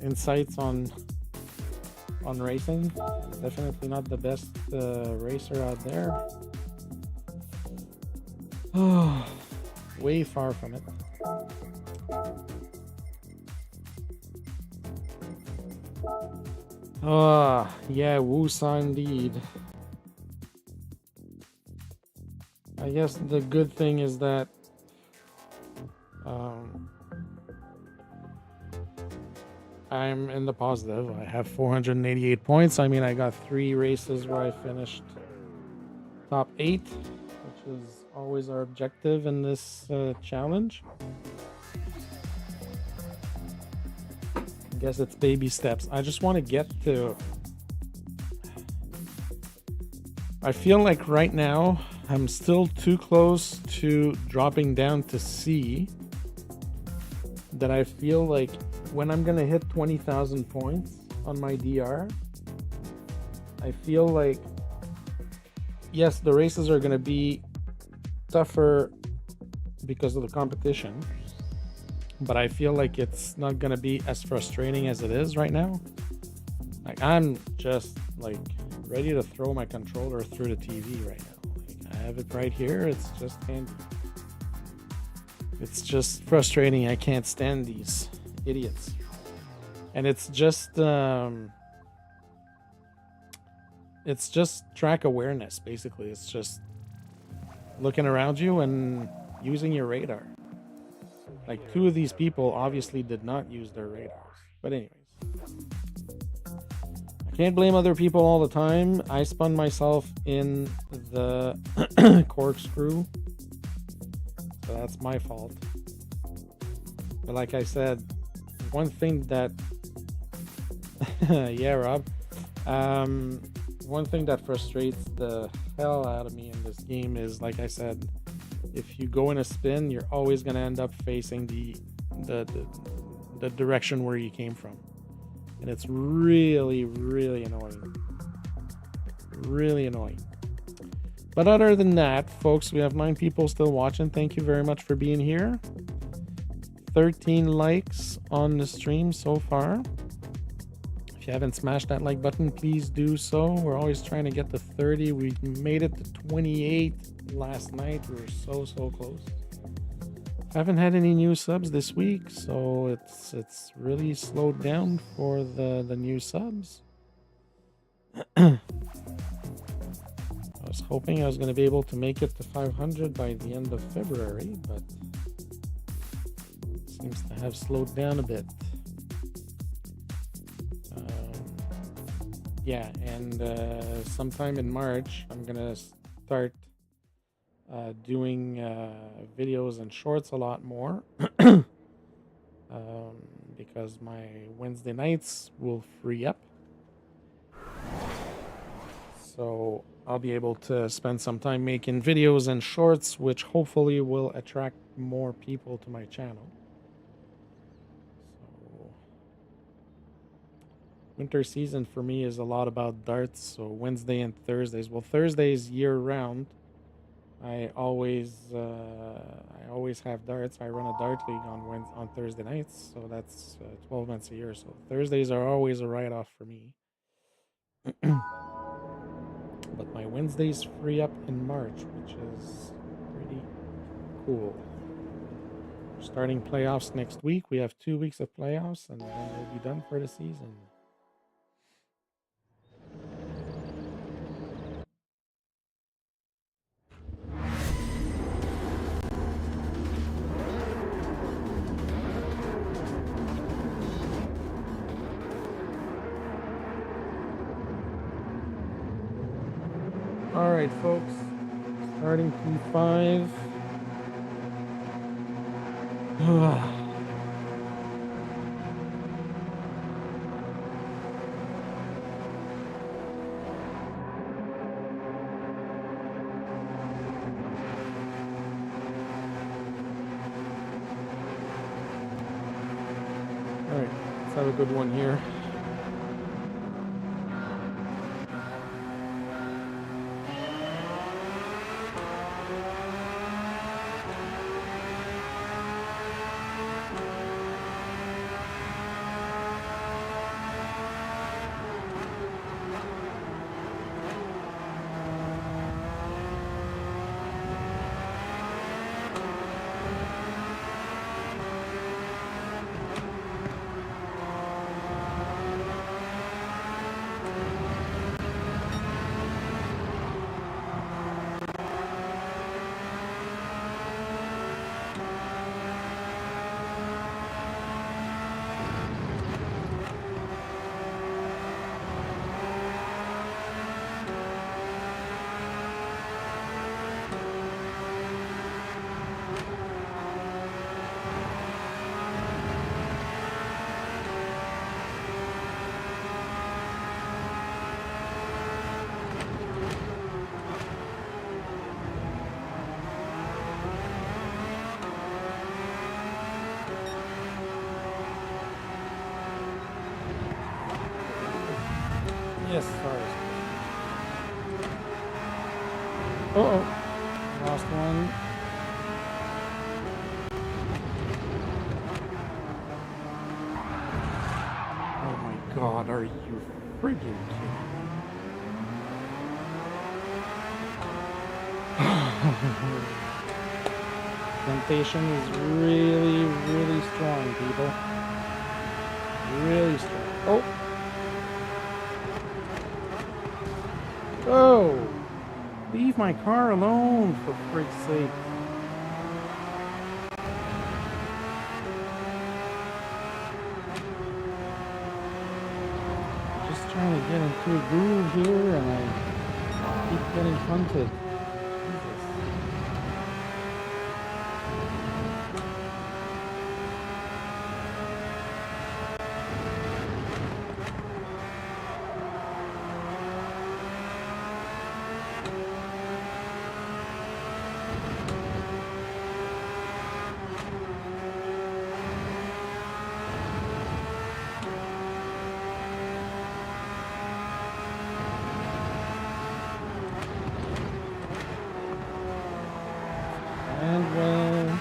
insights on racing. Definitely not the best racer out there. Oh, way far from it. Oh, yeah, woosah indeed. I guess the good thing is that I'm in the positive. I have 488 points. I mean, I got 3 races where I finished top 8, which is always our objective in this challenge. I guess it's baby steps. I just want to get to... I feel like right now I'm still too close to dropping down to C that I feel like when I'm gonna hit 20,000 points on my DR, I feel like, yes, the races are gonna be tougher because of the competition, but I feel like it's not gonna be as frustrating as it is right now. Like, I'm just like ready to throw my controller through the TV right now. Like, I have it right here. It's just handy. It's just frustrating. I can't stand these idiots. And it's just track awareness, basically. It's just looking around you and using your radar. Like, two of these people obviously did not use their radars. But anyways, I can't blame other people all the time. I spun myself in the corkscrew, so that's my fault. But like I said, one thing that yeah, Rob, one thing that frustrates the hell out of me in this game is, like I said, if you go in a spin, you're always going to end up facing the direction where you came from. And it's really, really annoying. Really annoying. But other than that, folks, we have 9 people still watching. Thank you very much for being here. 13 likes on the stream so far. If you haven't smashed that like button, please do so. We're always trying to get to 30. We made it to 28 last night. We were so close. Haven't had any new subs this week, so it's really slowed down for the new subs. I was hoping I was going to be able to make it to 500 by the end of February, but it seems to have slowed down a bit. Yeah, and sometime in March, I'm going to start doing videos and shorts a lot more because my Wednesday nights will free up, so I'll be able to spend some time making videos and shorts, which hopefully will attract more people to my channel. So winter season for me is a lot about darts, so Wednesday and Thursdays, well, Thursdays year round, I always have darts. I run a dart league on Thursday nights, so that's 12 months a year. So Thursdays are always a write-off for me. But my Wednesdays free up in March, which is pretty cool. We're starting playoffs next week. We have 2 weeks of playoffs, and then we'll be done for the season. All right, folks, starting P5. All right, let's have a good one here. Yes, sorry. Uh-oh. Lost one. Oh my god, are you freaking kidding me? Temptation is really, really strong, people. Really strong. Oh! Oh! Leave my car alone, for freak's sake. Just trying to get into a groove here, and I keep getting punted. Jesus. And well...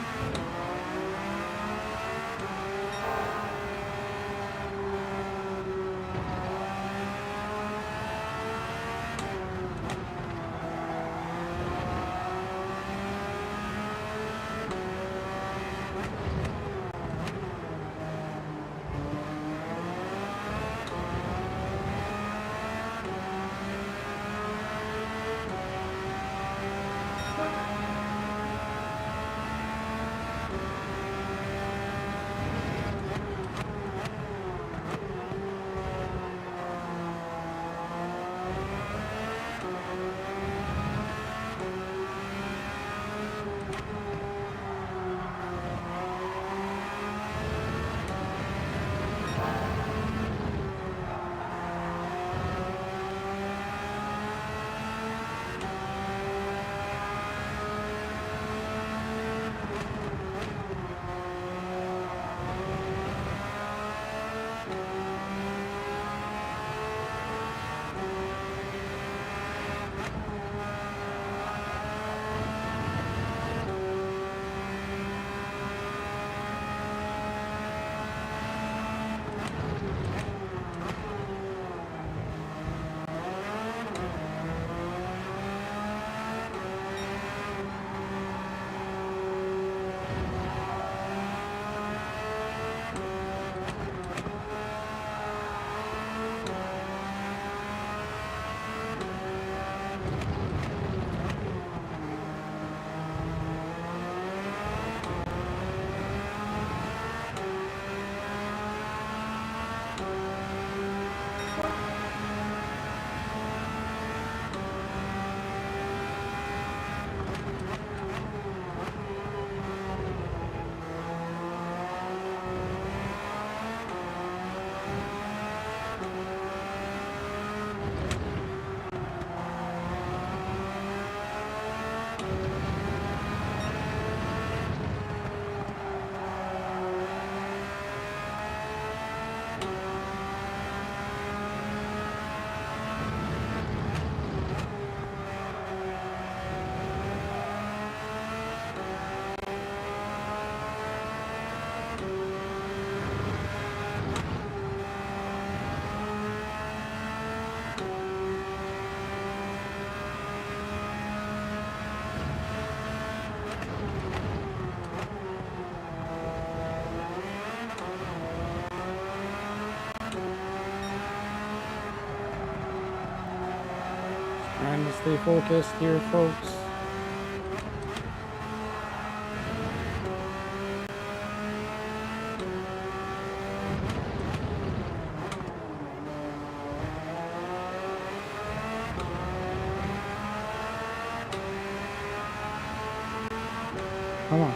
Trying to stay focused here, folks. Come on.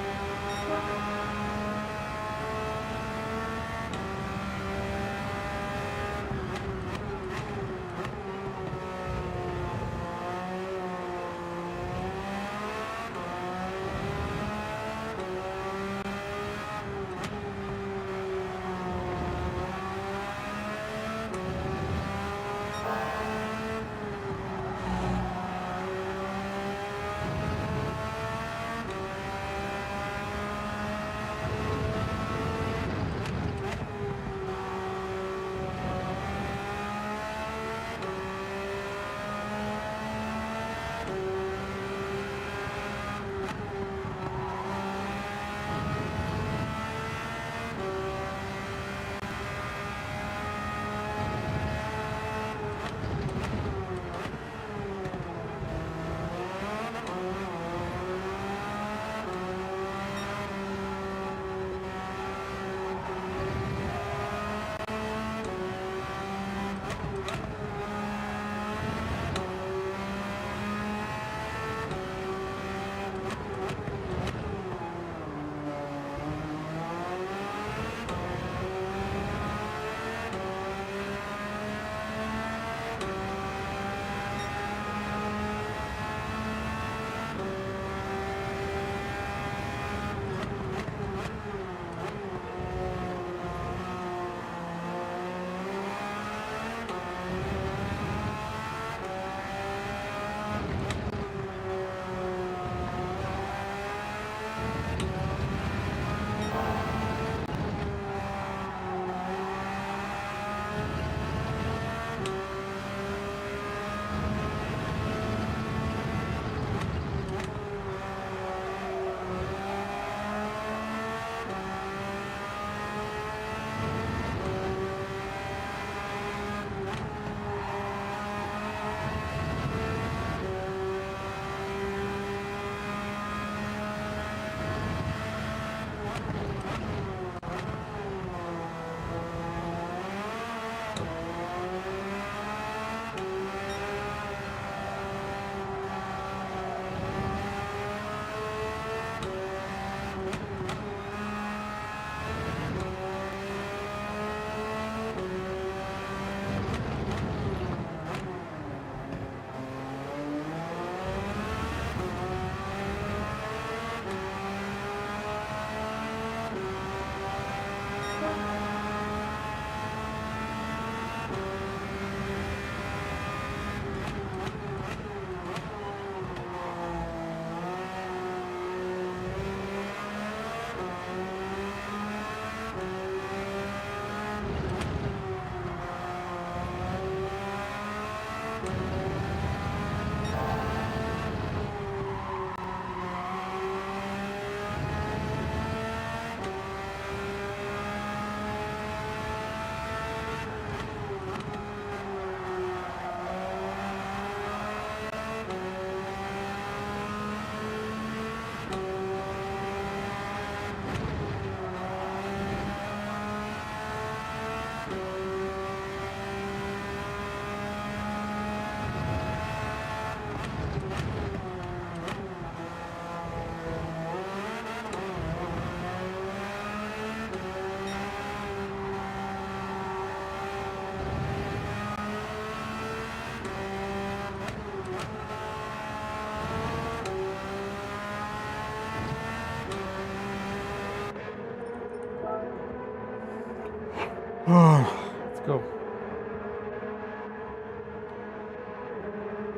Let's go.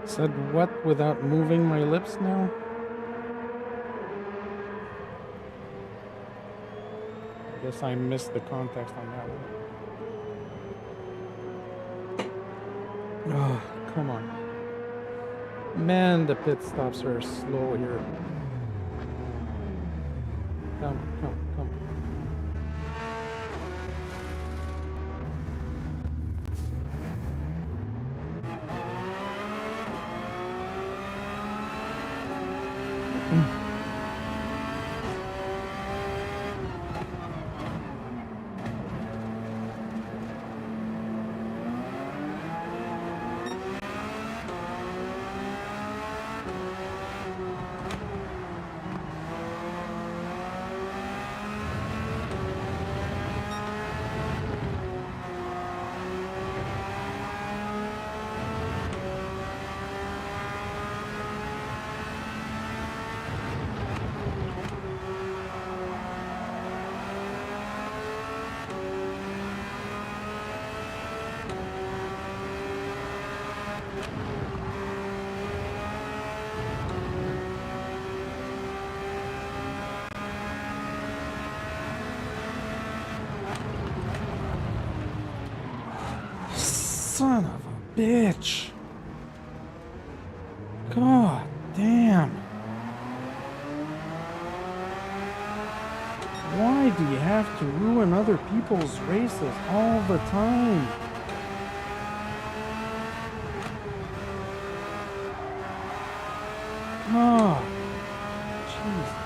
Said what without moving my lips now? I guess I missed the context on that one. Oh, come on. Man, the pit stops are slow here. Come. Son of a bitch. God damn. Why do you have to ruin other people's races all the time? Oh, jeez.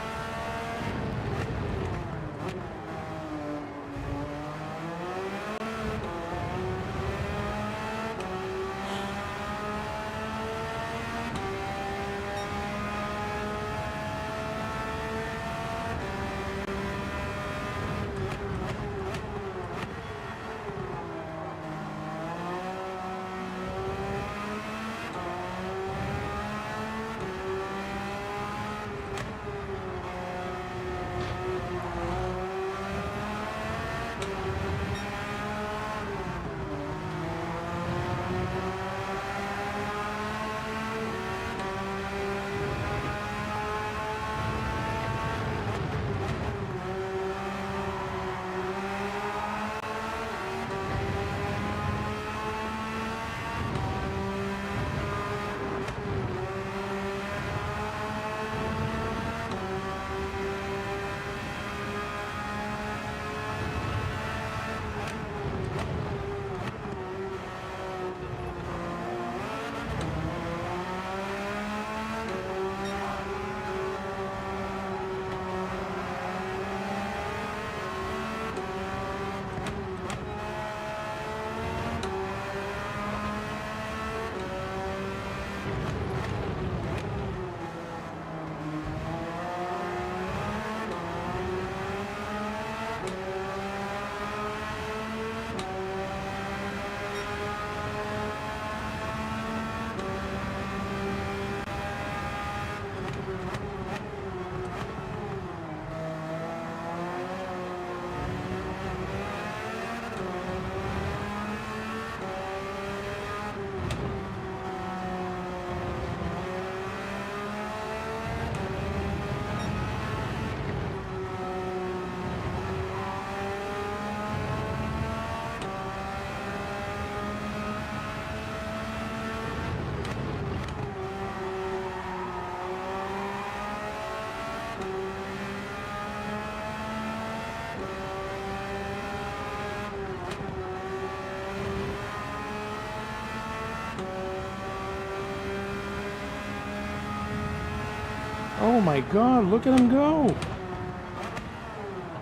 Oh my god, look at him go!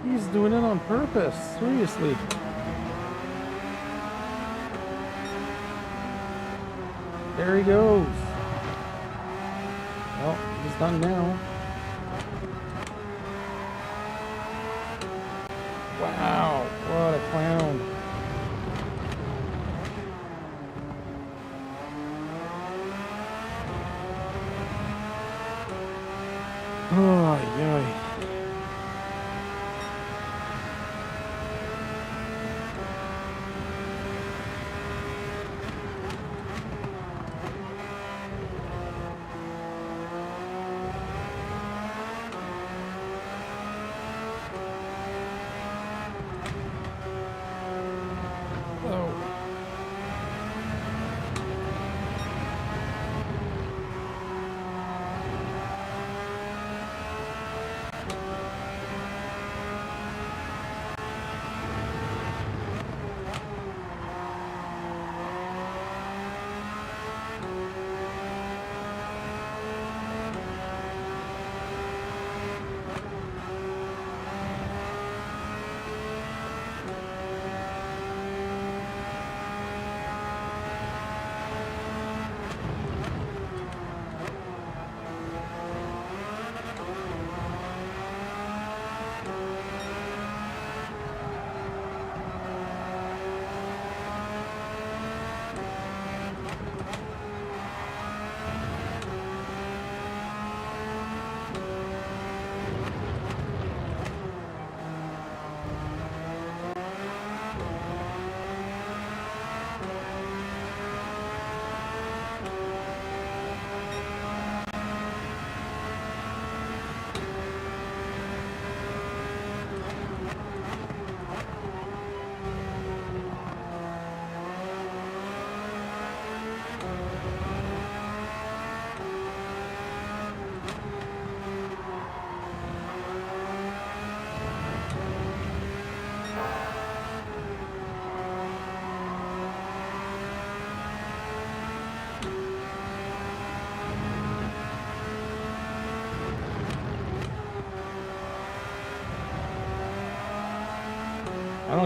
He's doing it on purpose, seriously. There he goes. Well, he's done now. Wow, what a clown. Oh, yeah.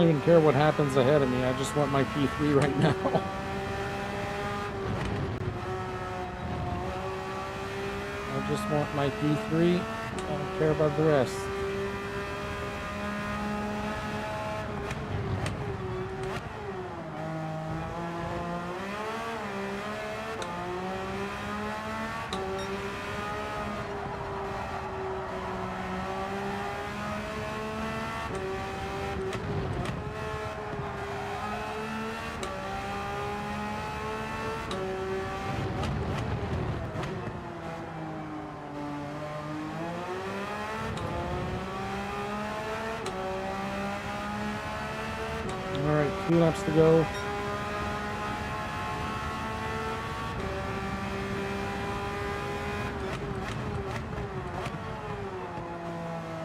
don't even care what happens ahead of me. I just want my P3 right now. I just want my P3. I don't care about the rest. All right, 2 laps to go.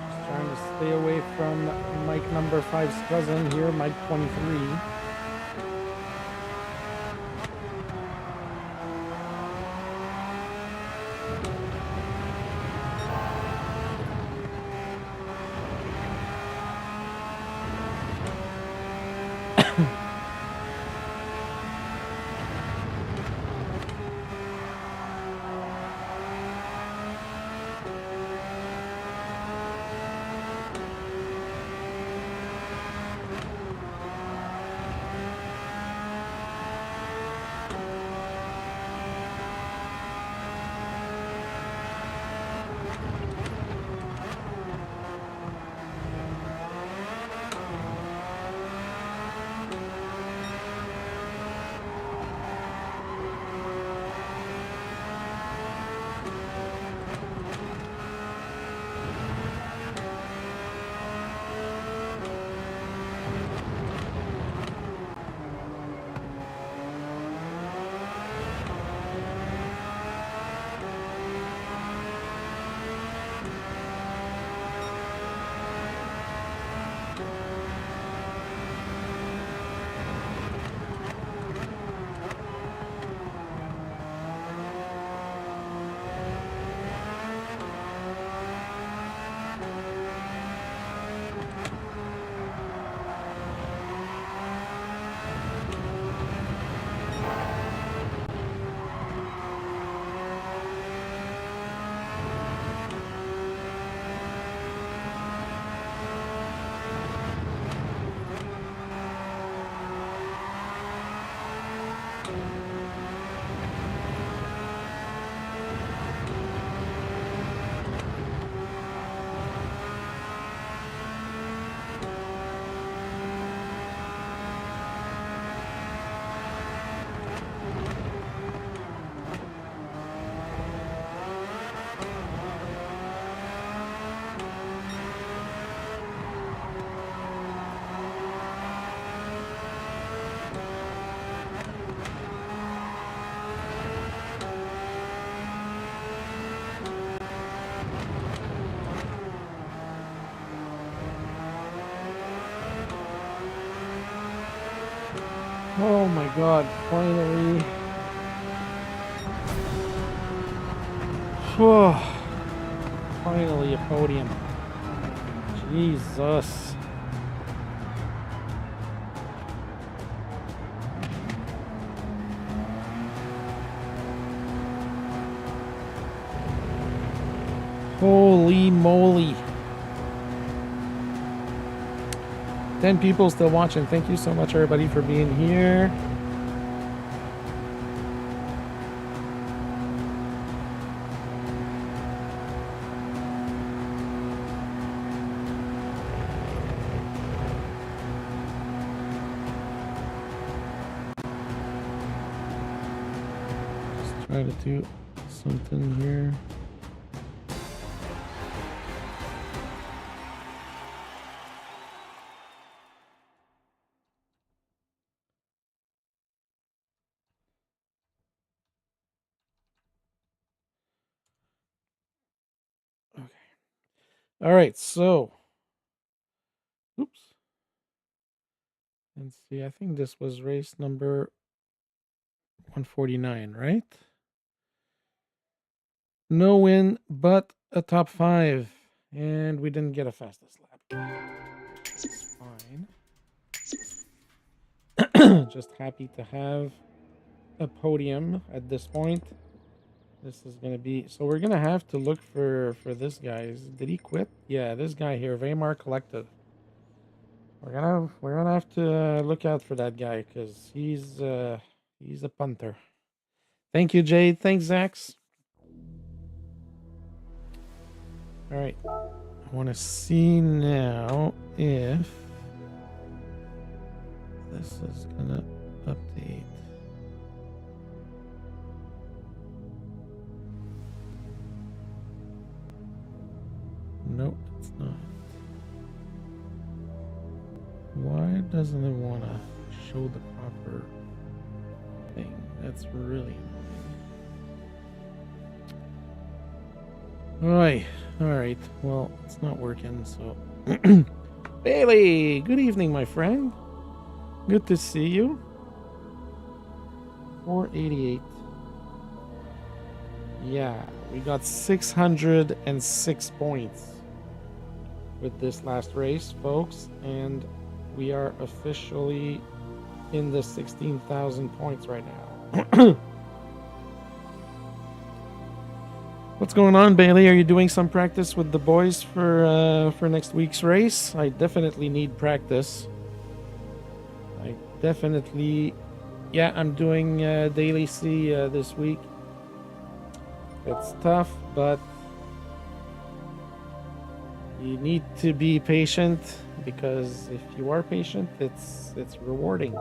Just trying to stay away from Mike number 5's cousin here, Mike 23. Oh my God, finally. Finally a podium. Jesus. Holy moly. 10 people still watching. Thank you so much, everybody, for being here. Just try to do something here. Okay. All right, so oops. Let's see. I think this was race number 149, right? No win, but a top 5. And we didn't get a fastest lap. It's fine. Just happy to have a podium at this point. This is gonna be, so we're gonna have to look for this guy. Did he quit? Yeah, this guy here, Weimar Collective. We're gonna have to look out for that guy because he's a punter. Thank you, Jade. Thanks, Zax. All right, I want to see now if this is gonna update. Nope, it's not. Why doesn't it want to show the proper thing? That's really annoying. All right. Well, it's not working, so. Bailey, good evening, my friend. Good to see you. 488. Yeah, we got 606 points with this last race, folks, and we are officially in the 16,000 points right now. What's going on, Bailey? Are you doing some practice with the boys for next week's race? I definitely need practice. I definitely, yeah, I'm doing Daily C this week. It's tough, but you need to be patient, because if you are patient, it's rewarding.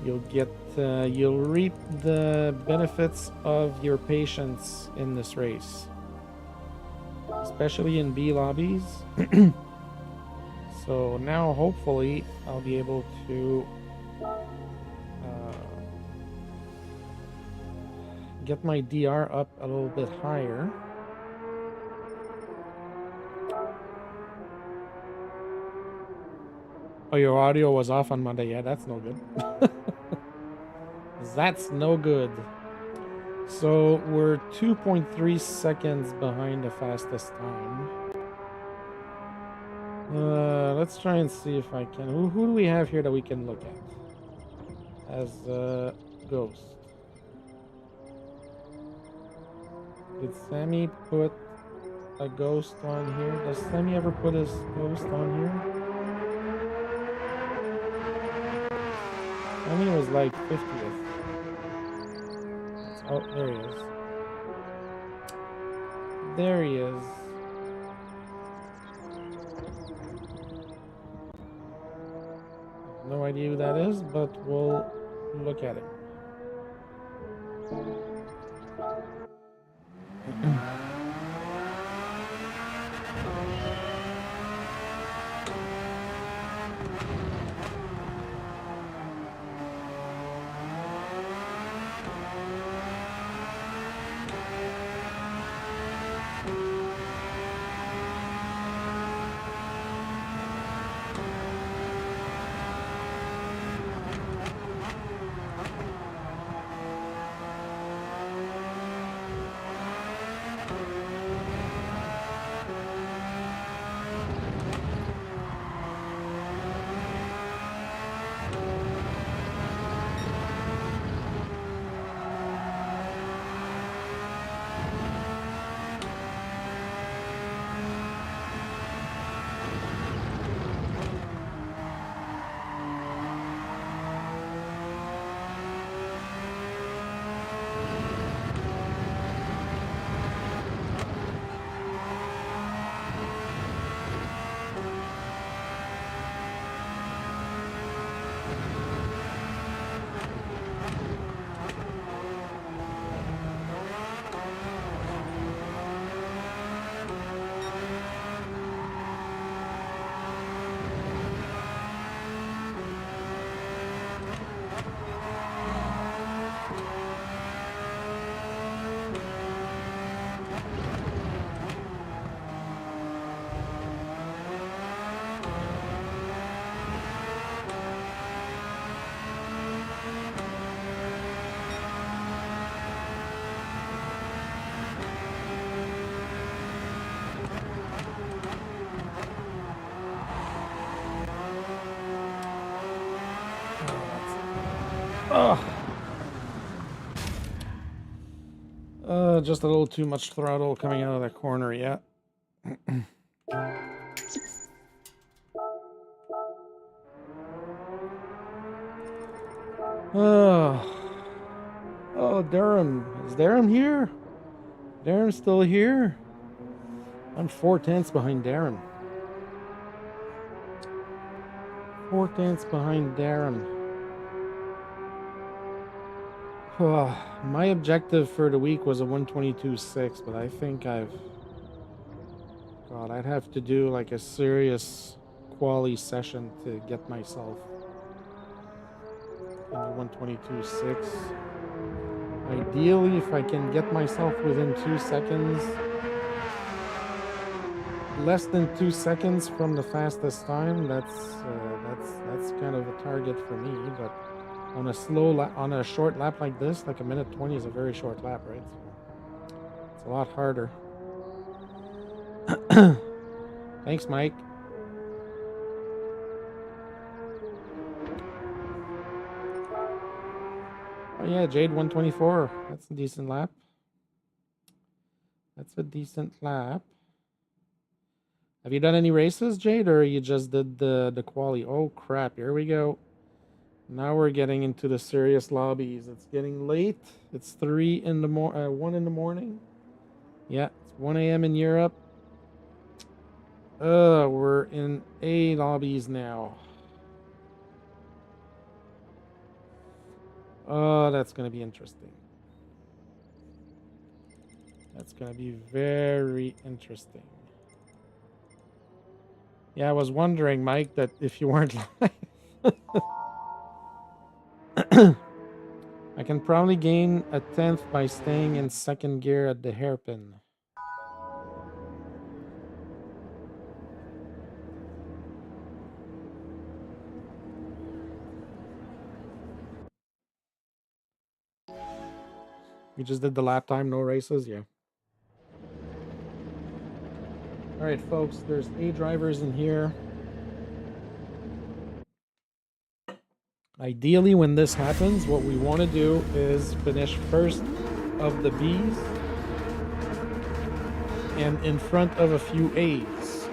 You'll reap the benefits of your patience in this race, especially in B lobbies. So now hopefully I'll be able to get my DR up a little bit higher. Oh, your audio was off on Monday. Yeah, that's no good. That's no good. So we're 2.3 seconds behind the fastest time. Let's try and see if I can. Who do we have here that we can look at as Ghost? Did Sammy put a Ghost on here? Does Sammy ever put his Ghost on here? Sammy was like 50th. Oh, there he is. There he is. No idea who that is, but we'll look at it. Just a little too much throttle coming out of that corner, yeah. Oh, Durham. Is Durham here? Darren's still here? I'm 4/10 behind Darren. 4/10 behind Darren. My objective for the week was a 122.6, but I think I'd have to do like a serious quali session to get myself in the 122.6. Ideally, if I can get myself within 2 seconds, less than 2 seconds from the fastest time, that's kind of a target for me. But on a short lap like this, like 1:20 is a very short lap, right? So it's a lot harder. Thanks, Mike. Oh yeah, Jade 124. That's a decent lap. That's a decent lap. Have you done any races, Jade, or you just did the quali? Oh crap, here we go. Now we're getting into the serious lobbies. It's getting late. It's 1 in the morning. Yeah, it's 1 a.m. in Europe. We're in A lobbies now. Oh, that's gonna be interesting. That's gonna be very interesting. Yeah, I was wondering, Mike, that if you weren't live. I can probably gain a 10th by staying in second gear at the hairpin. You just did the lap time, no races? Yeah. All right, folks, there's 8 drivers in here. Ideally, when this happens, what we want to do is finish first of the Bs and in front of a few As.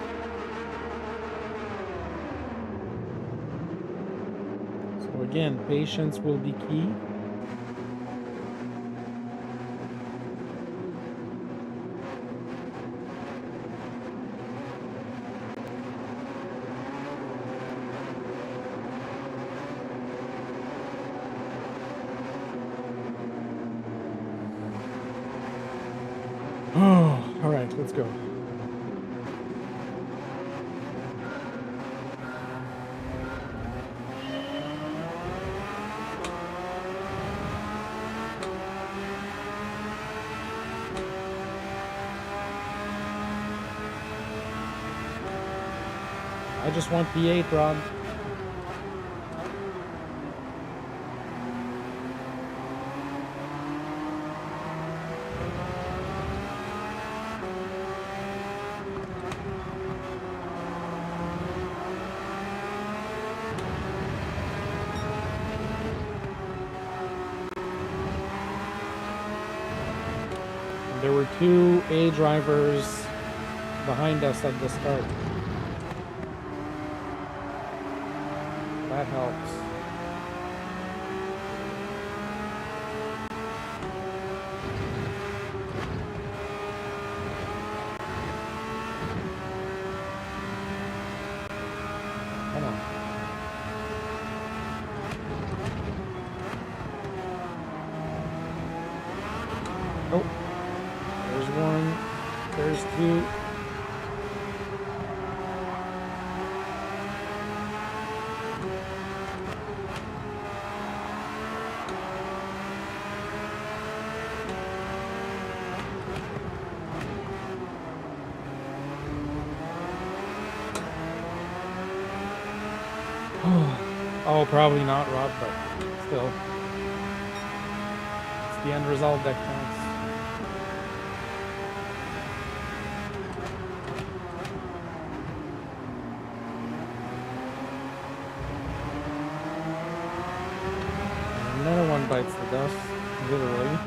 So again, patience will be key. All right, let's go. I just want P8, Rob. There were 2 A drivers behind us at the start. That helps. Come on. Oh. There's 1. There's 2. Oh, probably not, Rob, but still. It's the end result that counts. None one bites the dust, literally.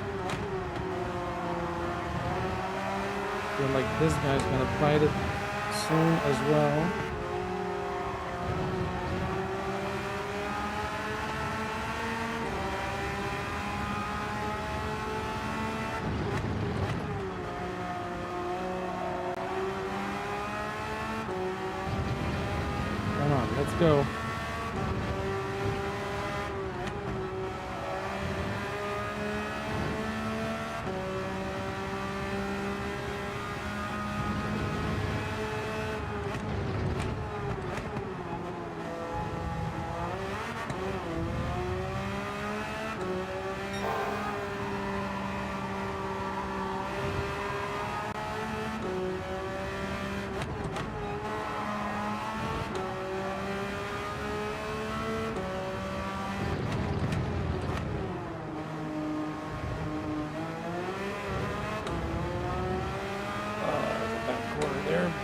Feel like this guy's gonna bite it soon as well. Come on, let's go.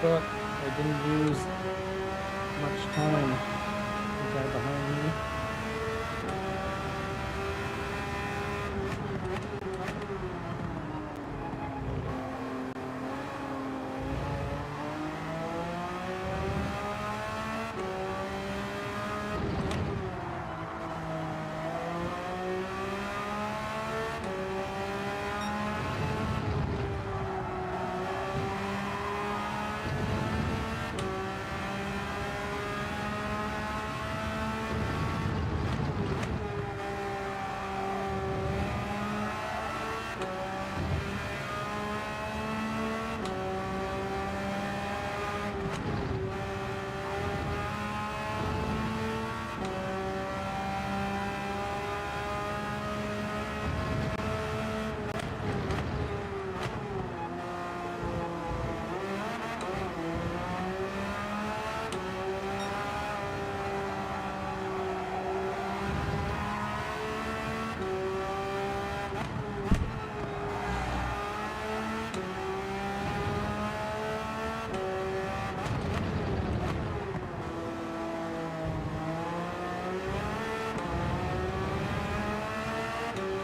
But I didn't use much time. The guy behind me.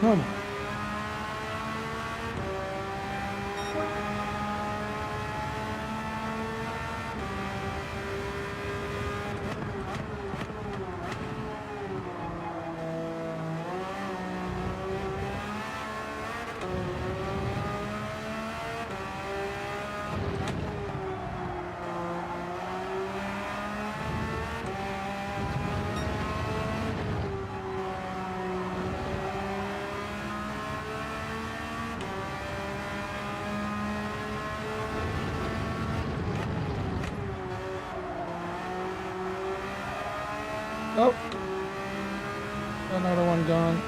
Come on. Oh, another one gone.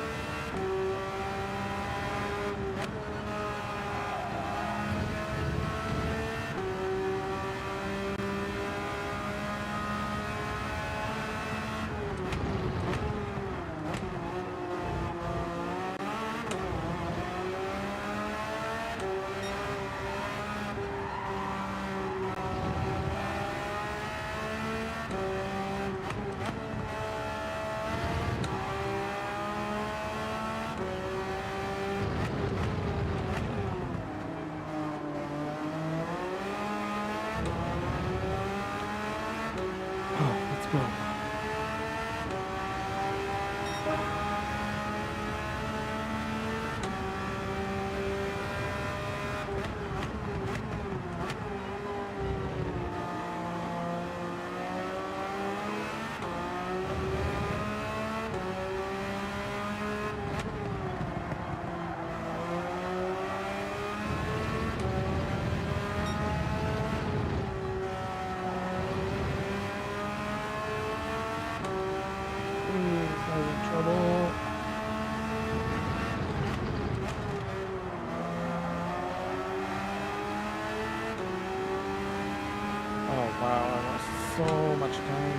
So much time.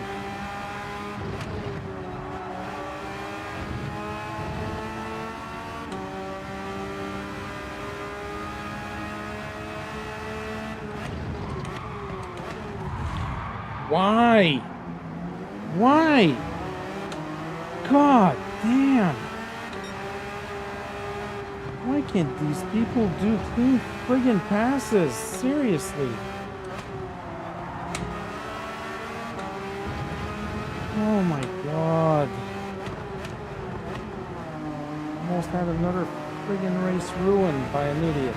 Why? Why? God damn. Why can't these people do clean friggin' passes? Seriously. Oh my god. Almost had another friggin' race ruined by an idiot.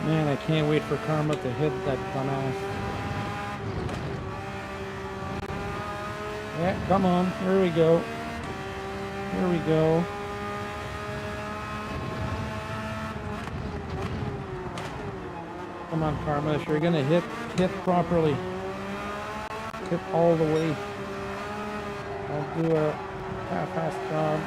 Man, I can't wait for Karma to hit that dumbass. Yeah, come on. Here we go. Here we go. Come on, Karma. If you're gonna hit properly. Hit all the way. I'll do a half-assed job.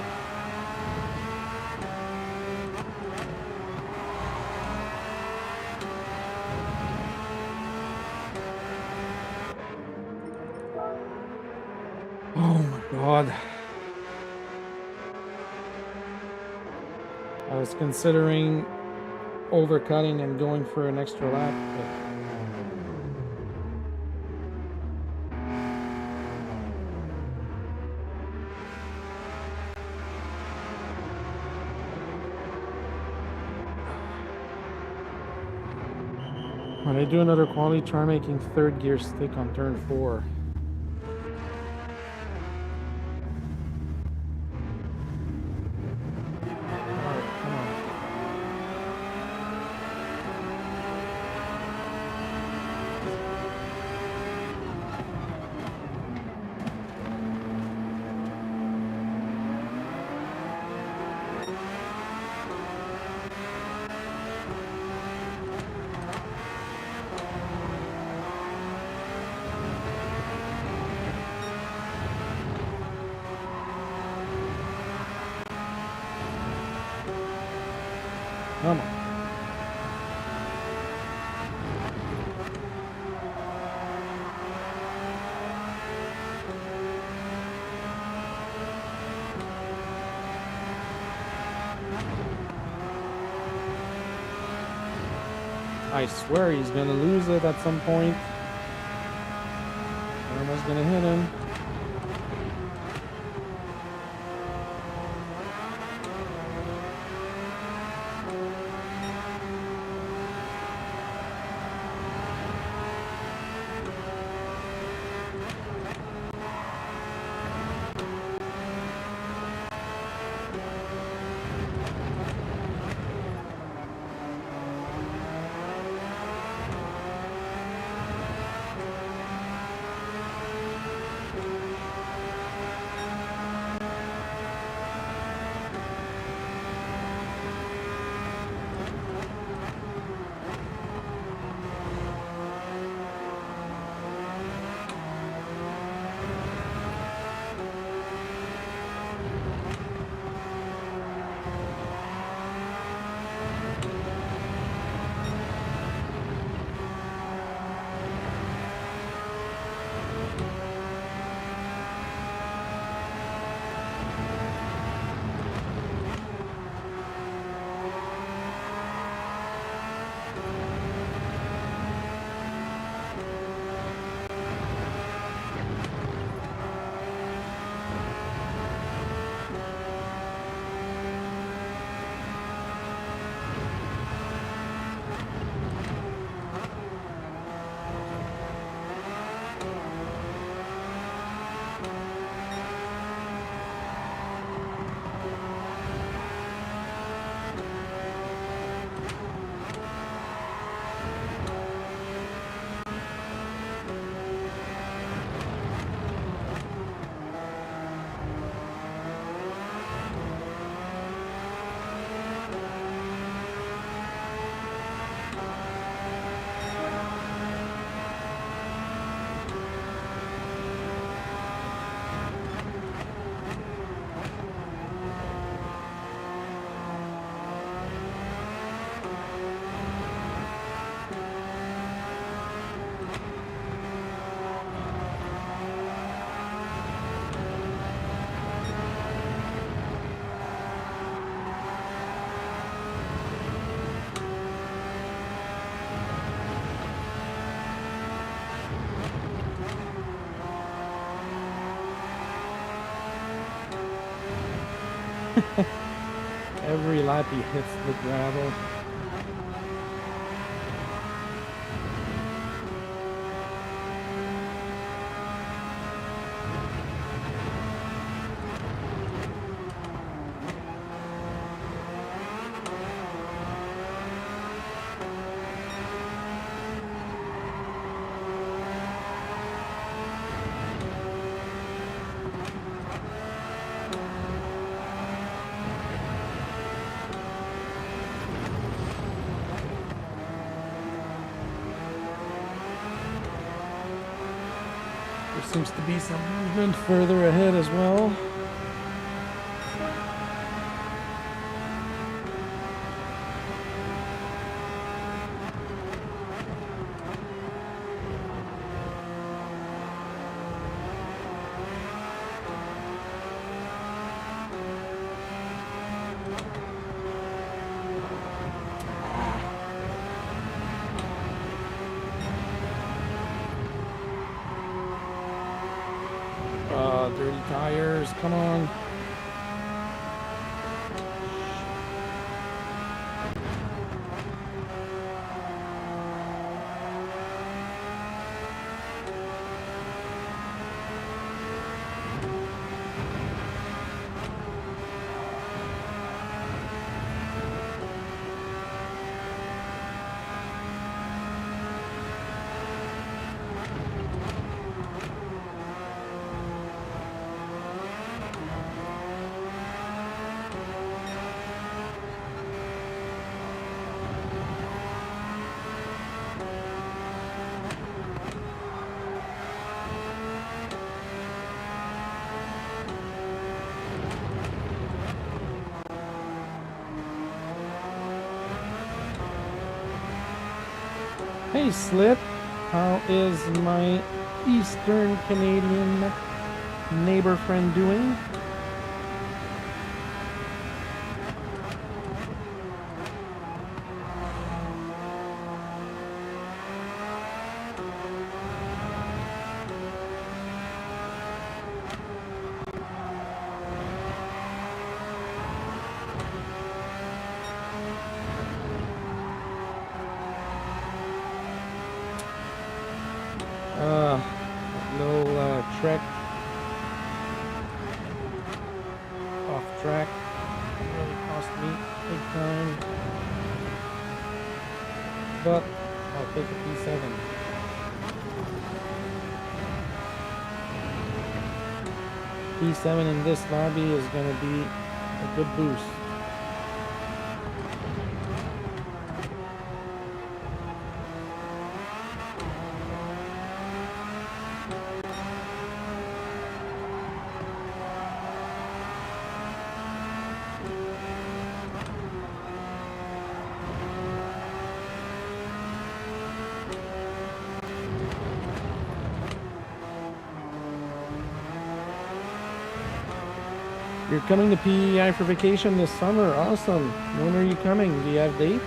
Oh my god. I was considering overcutting and going for an extra lap, but when I do another quality, try making third gear stick on turn 4. Come on. I swear he's gonna lose it at some point. Karma's gonna hit him. Every lap he hits the gravel. There seems to be some movement further ahead as well. Dirty tires, come on. Hey Slip, how is my Eastern Canadian neighbor friend doing? Little trek off track really cost me big time, but I'll take a P7. P7 in this lobby is going to be a good boost. You're coming to PEI for vacation this summer. Awesome. When are you coming? Do you have dates?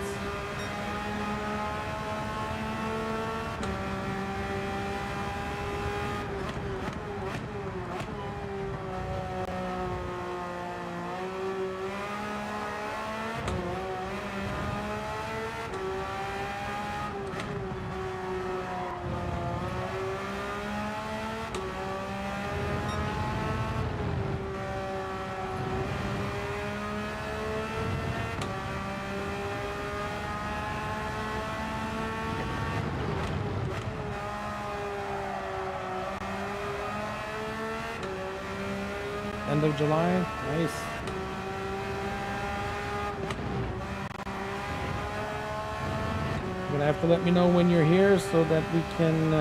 End of July, nice. You're gonna have to let me know when you're here so that we can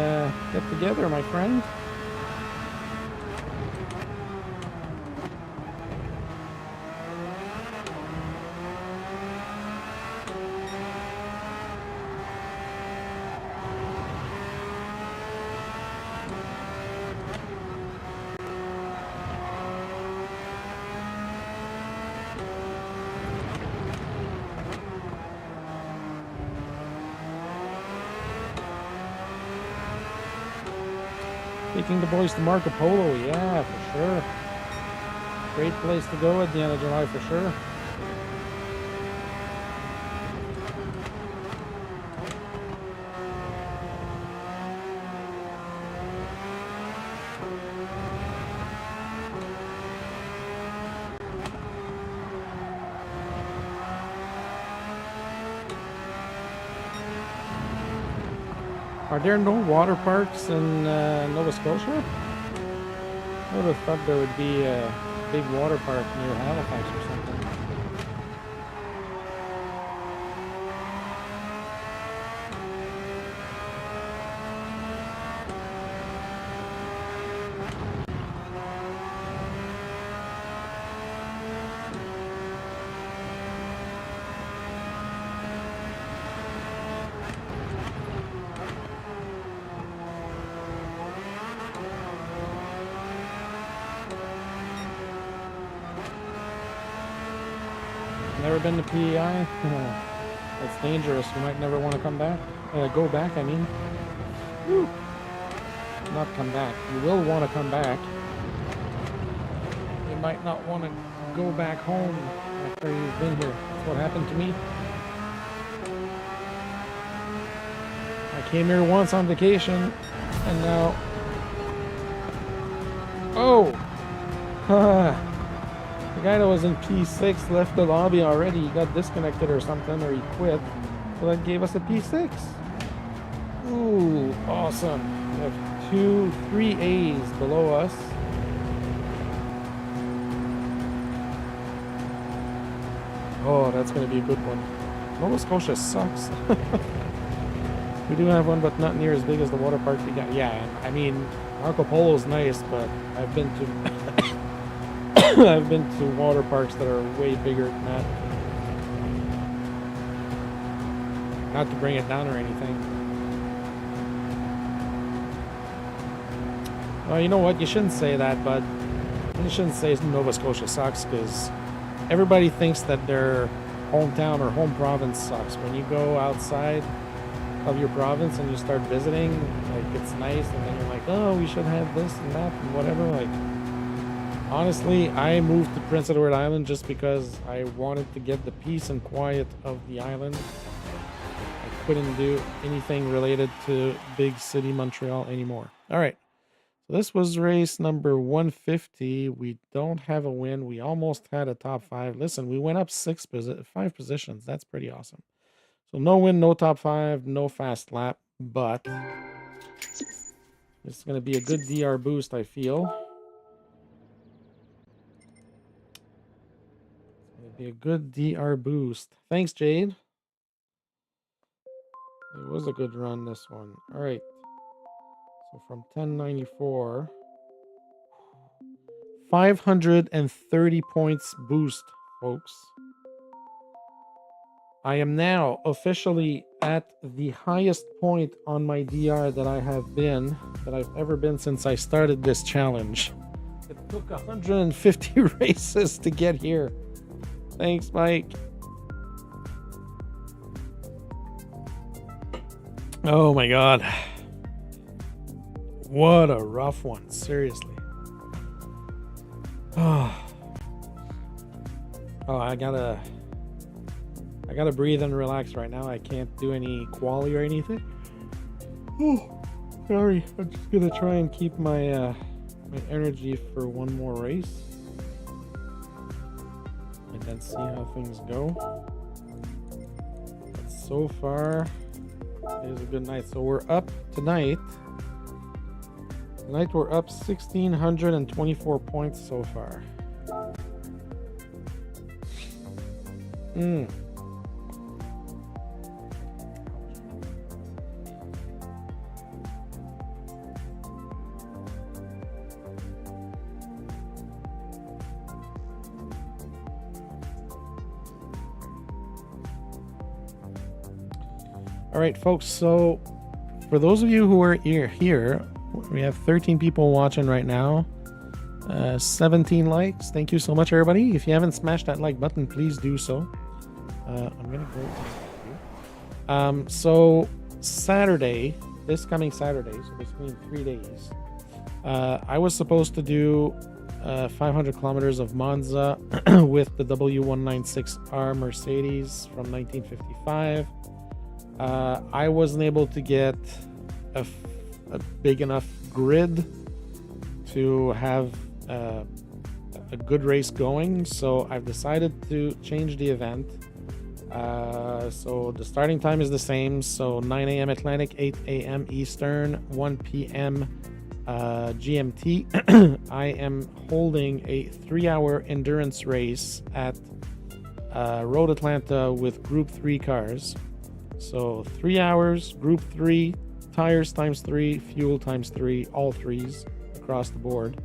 get together, my friend. Taking the boys to Marco Polo, yeah, for sure. Great place to go at the end of July for sure. Are there no water parks in Nova Scotia? I would have thought there would be a big water park near Halifax or something. Never been to PEI? That's dangerous. You might never want to come back. Go back, I mean. Woo. Not come back. You will want to come back. You might not want to go back home after you've been here. That's what happened to me. I came here once on vacation, and now... Oh! The guy that was in P6 left the lobby already. He got disconnected or something, or he quit. So that gave us a P6. Ooh, awesome. We have 3 A's below us. Oh, that's going to be a good one. Nova Scotia sucks. We do have one, but not near as big as the water park we got. Yeah, I mean, Marco Polo's nice, but I've been to... I've been to water parks that are way bigger than that. Not to bring it down or anything. Well, you know what? You shouldn't say that, but you shouldn't say Nova Scotia sucks, because everybody thinks that their hometown or home province sucks. When you go outside of your province and you start visiting, like, it's nice, and then you're like, oh, we should have this and that and whatever. Like, honestly, I moved to Prince Edward Island just because I wanted to get the peace and quiet of the island. I couldn't do anything related to big city Montreal anymore. All right. So this was race number 150. We don't have a win. We almost had a top 5. Listen, we went up 5 positions. That's pretty awesome. So no win, no top 5, no fast lap, but this is going to be a good DR boost, I feel. Be a good DR boost. Thanks, Jade. It was a good run, this one. All right. So from 1094, 530 points boost, folks. I am now officially at the highest point on my DR that I've ever been since I started this challenge. It took 150 races to get here. Thanks, Mike. Oh my God. What a rough one, seriously. Oh, I gotta breathe and relax right now. I can't do any quali or anything. Oh, sorry. I'm just gonna try and keep my my energy for one more race. And then see how things go. But so far, it is a good night. So we're up tonight. Tonight we're up 1,624 points so far. All right, folks, so for those of you who are here, we have 13 people watching right now, 17 likes. Thank you so much, everybody. If you haven't smashed that like button, please do so. I'm gonna go. So Saturday, this coming Saturday, so basically in 3 days, I was supposed to do 500 kilometers of Monza with the W196R Mercedes from 1955. I wasn't able to get a big enough grid to have a good race going, so I've decided to change the event. So the starting time is the same, so 9 a.m. Atlantic, 8 a.m. Eastern, 1 p.m. GMT. I am holding a 3-hour endurance race at Road Atlanta with Group 3 cars. So 3 hours, Group 3, tires times 3, fuel times 3, all threes across the board.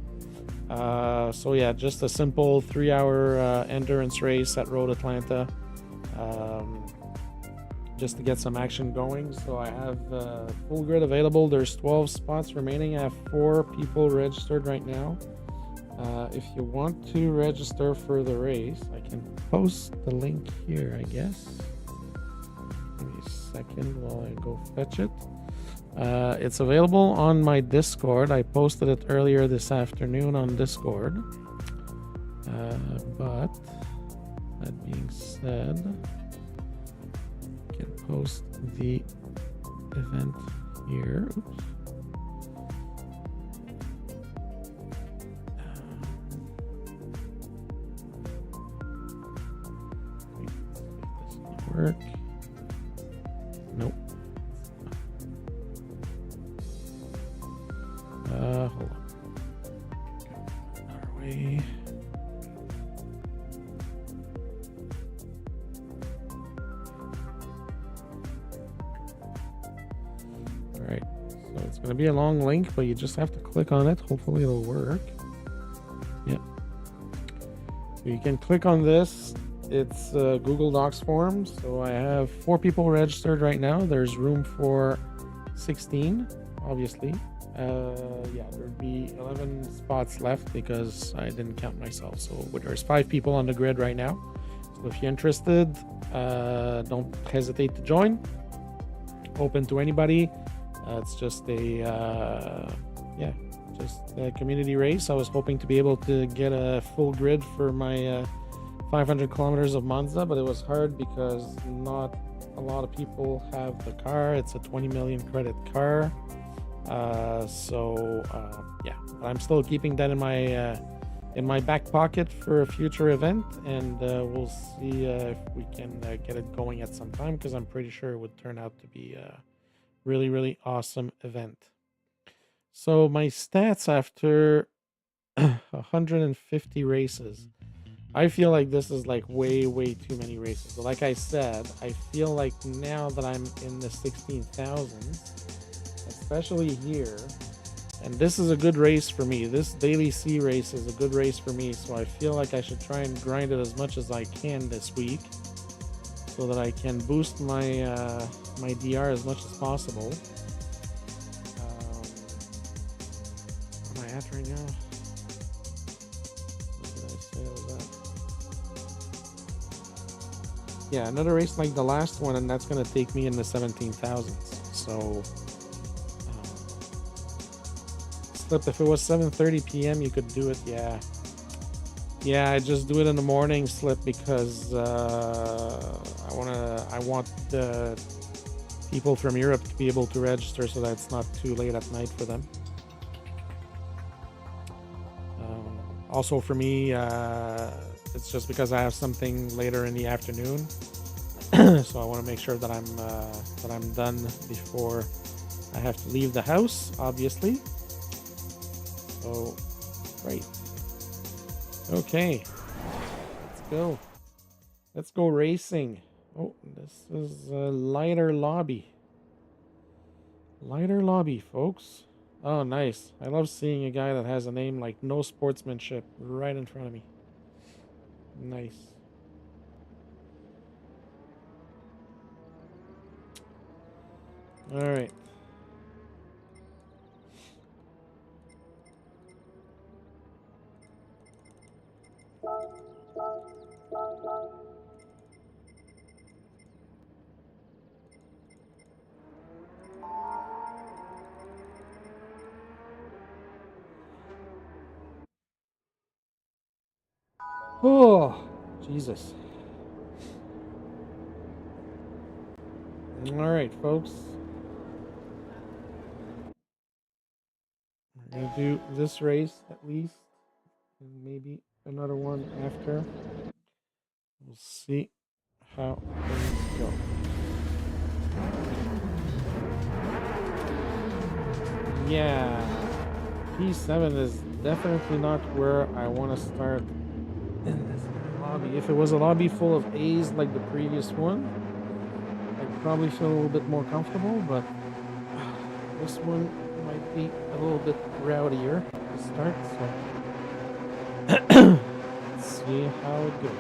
So yeah, just a simple 3-hour endurance race at Road Atlanta, just to get some action going. So I have full grid available. There's 12 spots remaining. I have 4 people registered right now. If you want to register for the race, I can post the link here, I guess. Give me a second while I go fetch it. It's available on my Discord. I posted it earlier this afternoon on Discord. But that being said, I can post the event here. Oops. Wait, if this doesn't work. Nope. Hold on. Another way. All right. So it's going to be a long link, but you just have to click on it. Hopefully it'll work. Yep. So you can click on this. It's a Google Docs form. So I have 4 people registered right now. There's room for 16, obviously. Yeah, there'd be 11 spots left because I didn't count myself. So there's 5 people on the grid right now. So if you're interested, don't hesitate to join. Open to anybody. It's just a community race. I was hoping to be able to get a full grid for my 500 kilometers of Monza, but it was hard because not a lot of people have the car. It's a 20 million credit car. Yeah, but I'm still keeping that in my back pocket for a future event, and we'll see if we can get it going at some time, because I'm pretty sure it would turn out to be a really, really awesome event. So my stats after 150 races, I feel like this is like way too many races. But like I said, I feel like now that I'm in the 16,000s, especially here, and this is a good race for me. This Daily C race is a good race for me, so I feel like I should try and grind it as much as I can this week, so that I can boost my my DR as much as possible. Where am I at right now? What did I say I was at? Yeah, another race like the last one, and that's going to take me in the 17,000s. So Slip, if it was 7:30 p.m. you could do it. Yeah, I just do it in the morning, Slip, because I want the people from Europe to be able to register so that it's not too late at night for them. Also for me, it's just because I have something later in the afternoon, so I want to make sure that I'm done before I have to leave the house, obviously. So, right. Okay. Let's go. Let's go racing. Oh, this is a lighter lobby. Lighter lobby, folks. Oh, nice. I love seeing a guy that has a name like No Sportsmanship right in front of me. Nice. All right. Oh, Jesus. All right, folks. We're going to do this race at least, and maybe another one after. We'll see how things go. Yeah, P7 is definitely not where I want to start in this lobby. If it was a lobby full of A's like the previous one, I'd probably feel a little bit more comfortable, but this one might be a little bit rowdier to start, so let's see how it goes.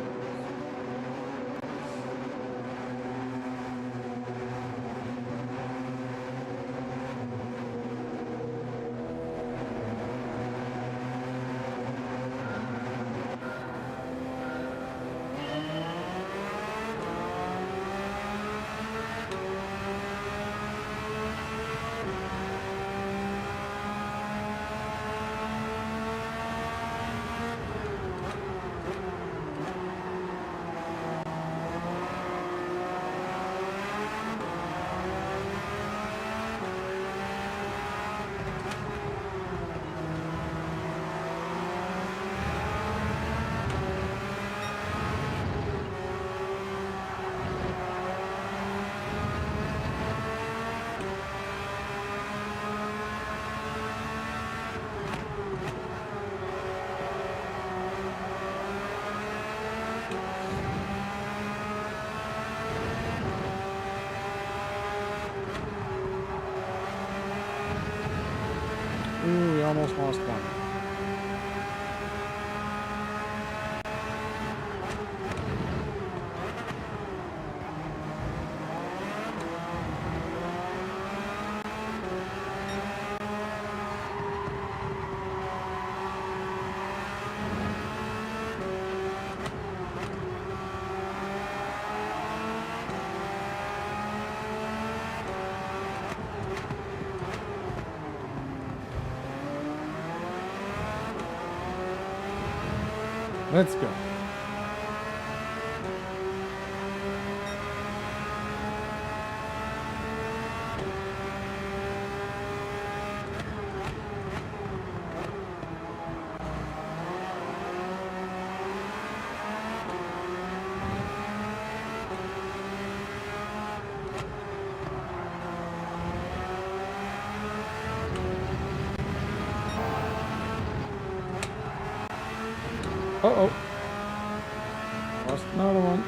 Ooh, we almost lost one. Let's go. Uh-oh. Lost another one.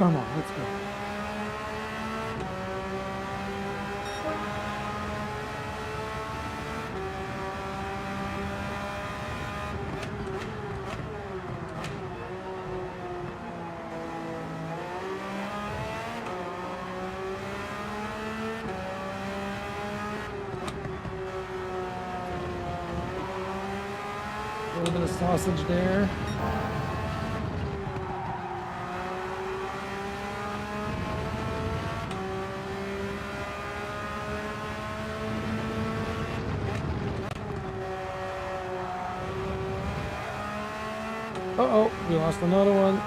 Come on, let's go. A little bit of sausage there. Uh-oh, we lost another one.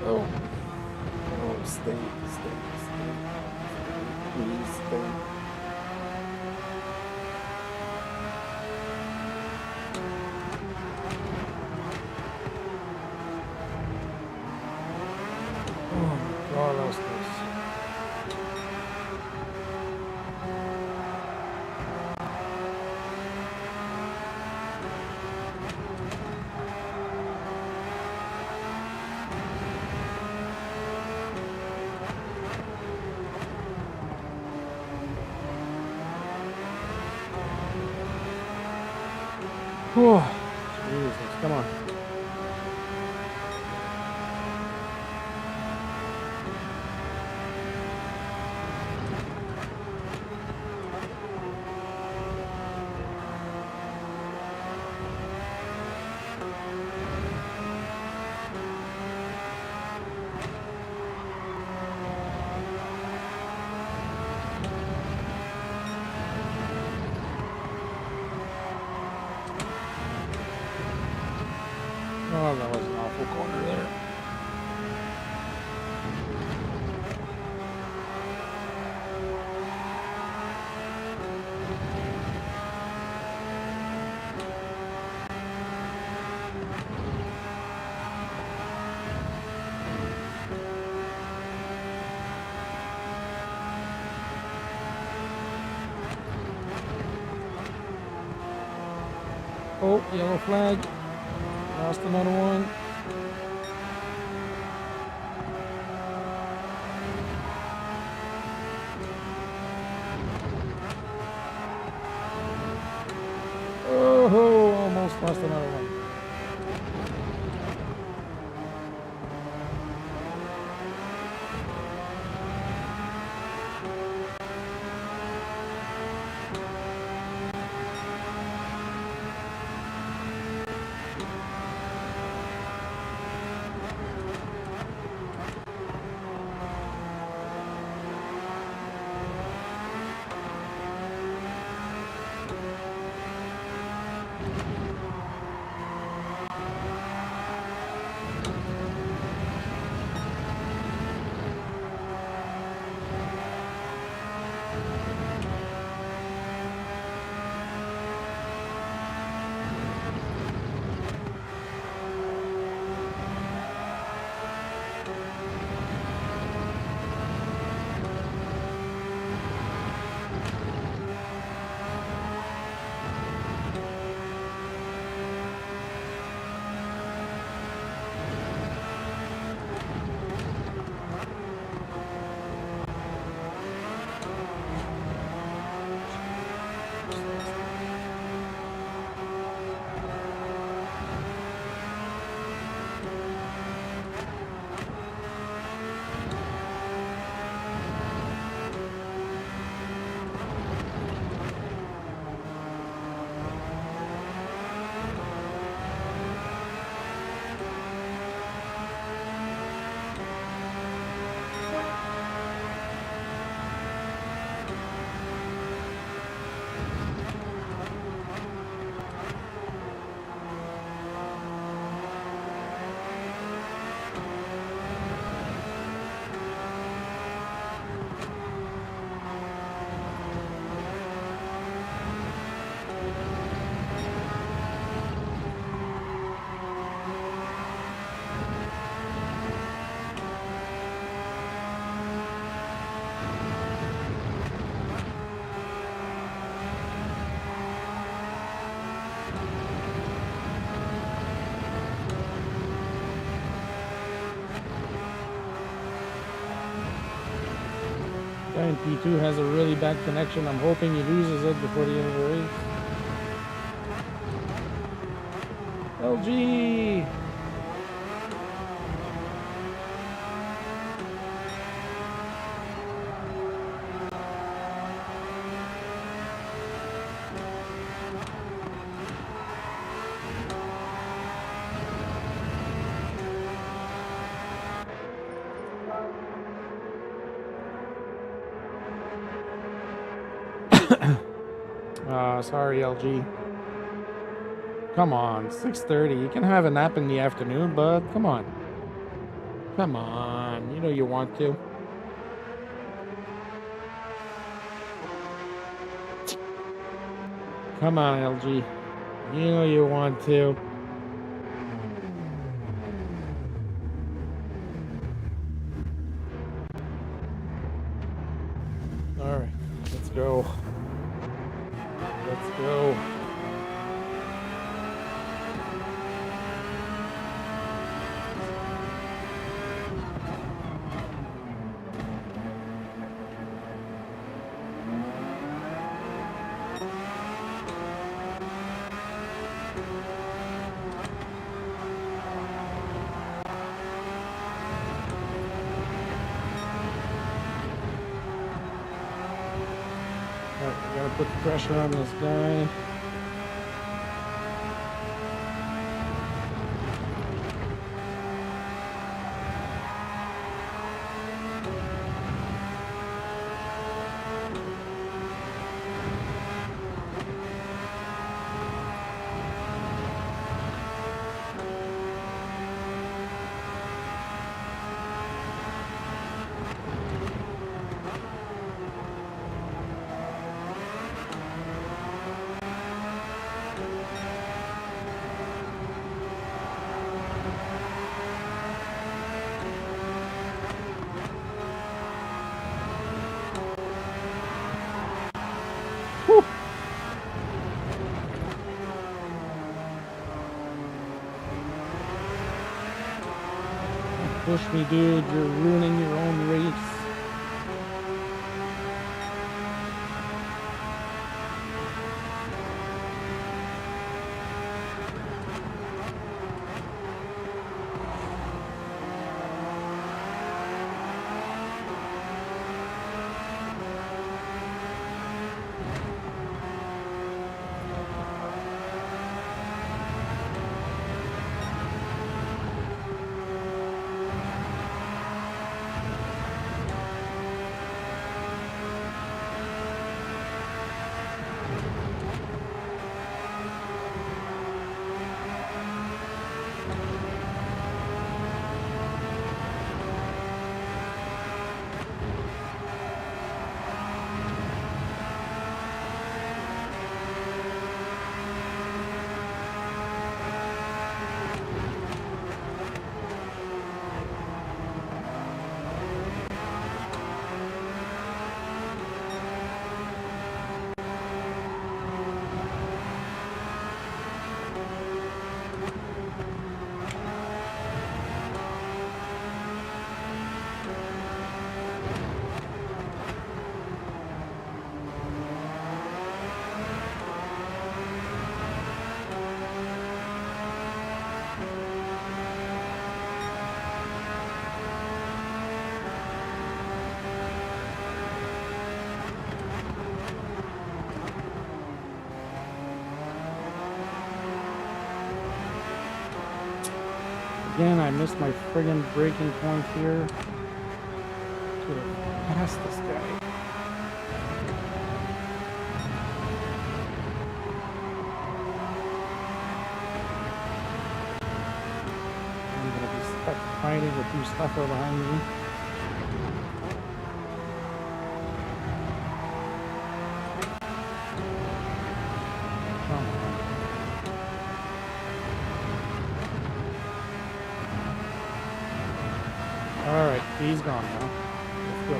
Oh. Oh, stay. Please stay. Oh my God, that was close. Oh, Jesus, come on. Oh, that was an awful corner there. Oh, yellow flag. Lost another one. Oh, almost lost another one. Guy in P2 has a really bad connection. I'm hoping he loses it before the end of the race. LG! Sorry, LG. Come on, 6:30. You can have a nap in the afternoon, but come on. Come on. You know you want to. Come on, LG. You know you want to. All right, let's go. Let's go. Gotta put the pressure on this guy. Push me, dude. You're ruining your own race. Again, I missed my friggin' braking point here. Should have passed this guy. I'm gonna be stuck fighting with two stuffer behind me. Alright, he's gone now. Let's go.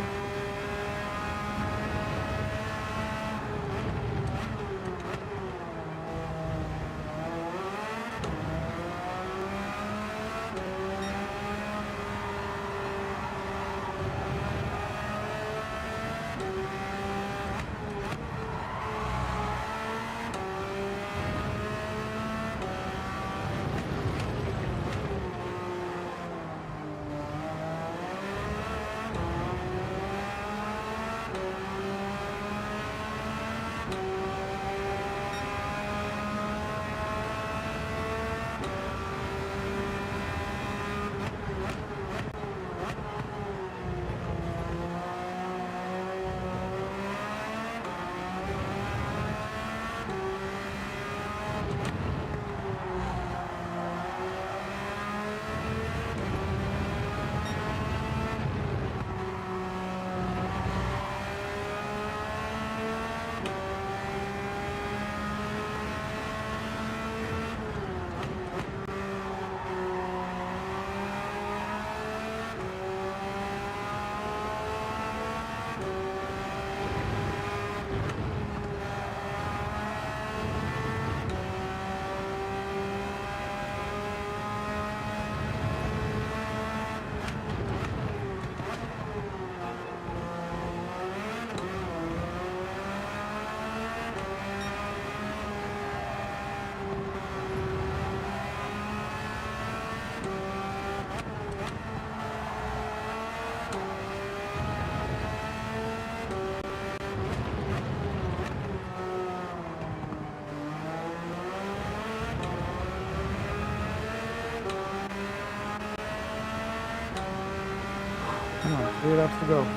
3 laps to go.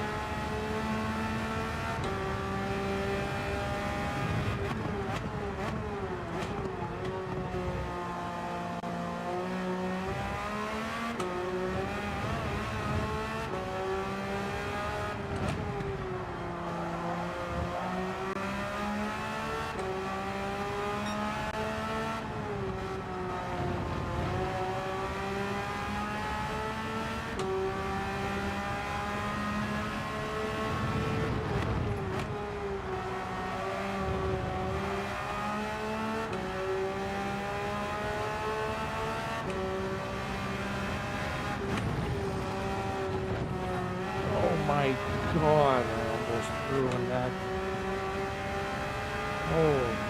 My God, I almost ruined that. Oh.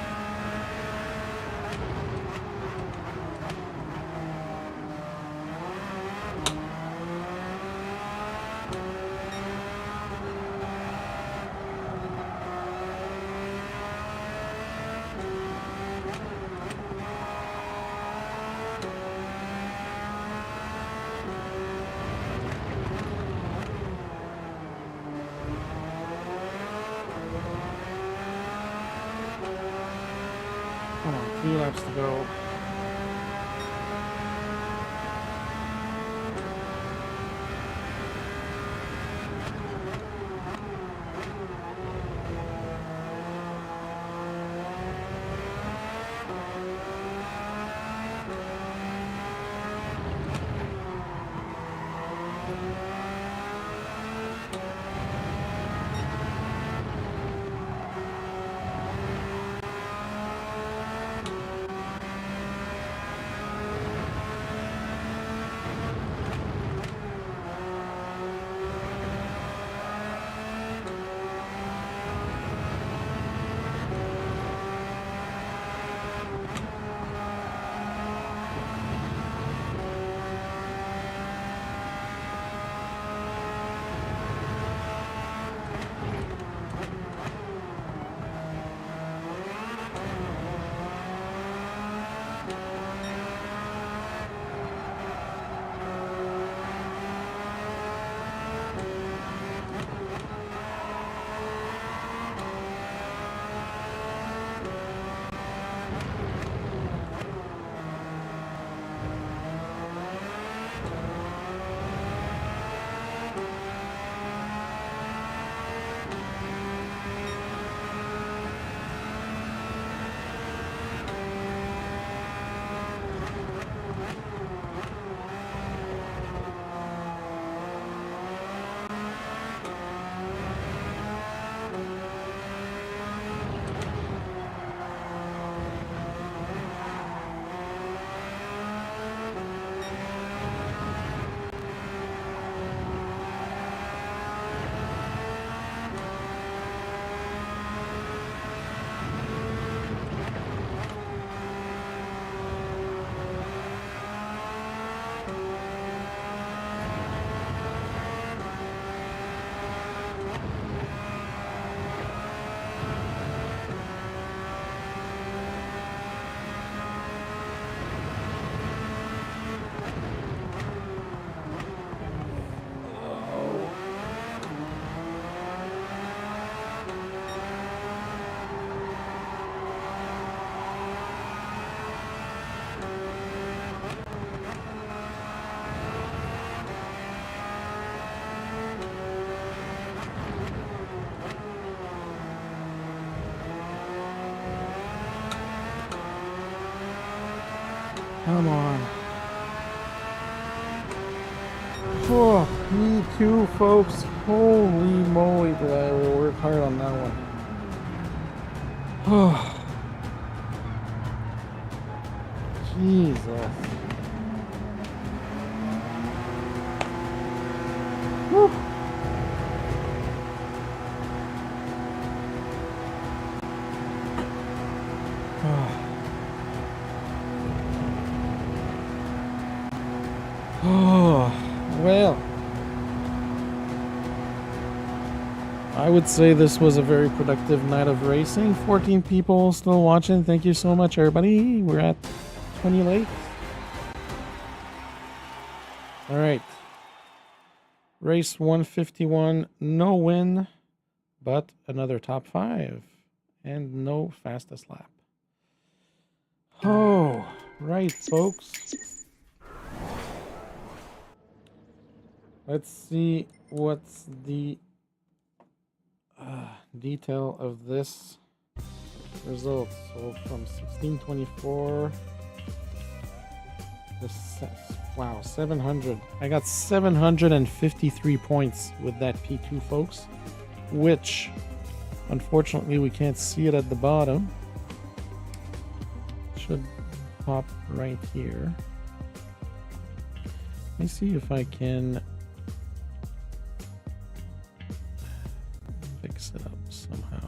Come on, 2 laps to go. Come on. Oh, me too, folks. Holy moly, did I work hard on that one. Oh, Jesus. Whew. Oh, well, I would say this was a very productive night of racing. 14 people still watching. Thank you so much, everybody. We're at 20 lakes. All right. Race 151, no win, but another top 5 and no fastest lap. Oh, right, folks. Let's see what's the detail of this result. So from 1624 to wow, 700. I got 753 points with that P2, folks, which unfortunately we can't see it at the bottom. Should pop right here. Let me see if I can fix it up somehow.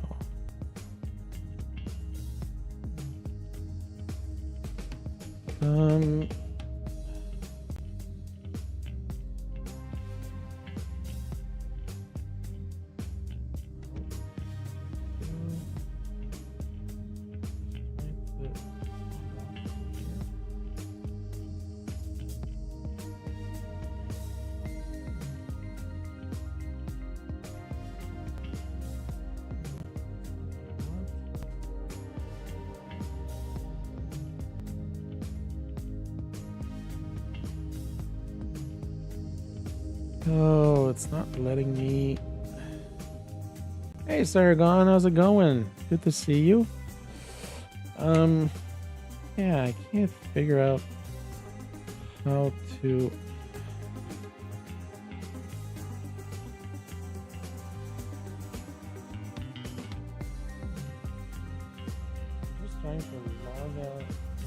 Oh, it's not letting me. Hey, Saragon, how's it going? Good to see you. Yeah, I can't figure out how to. I'm just trying to log out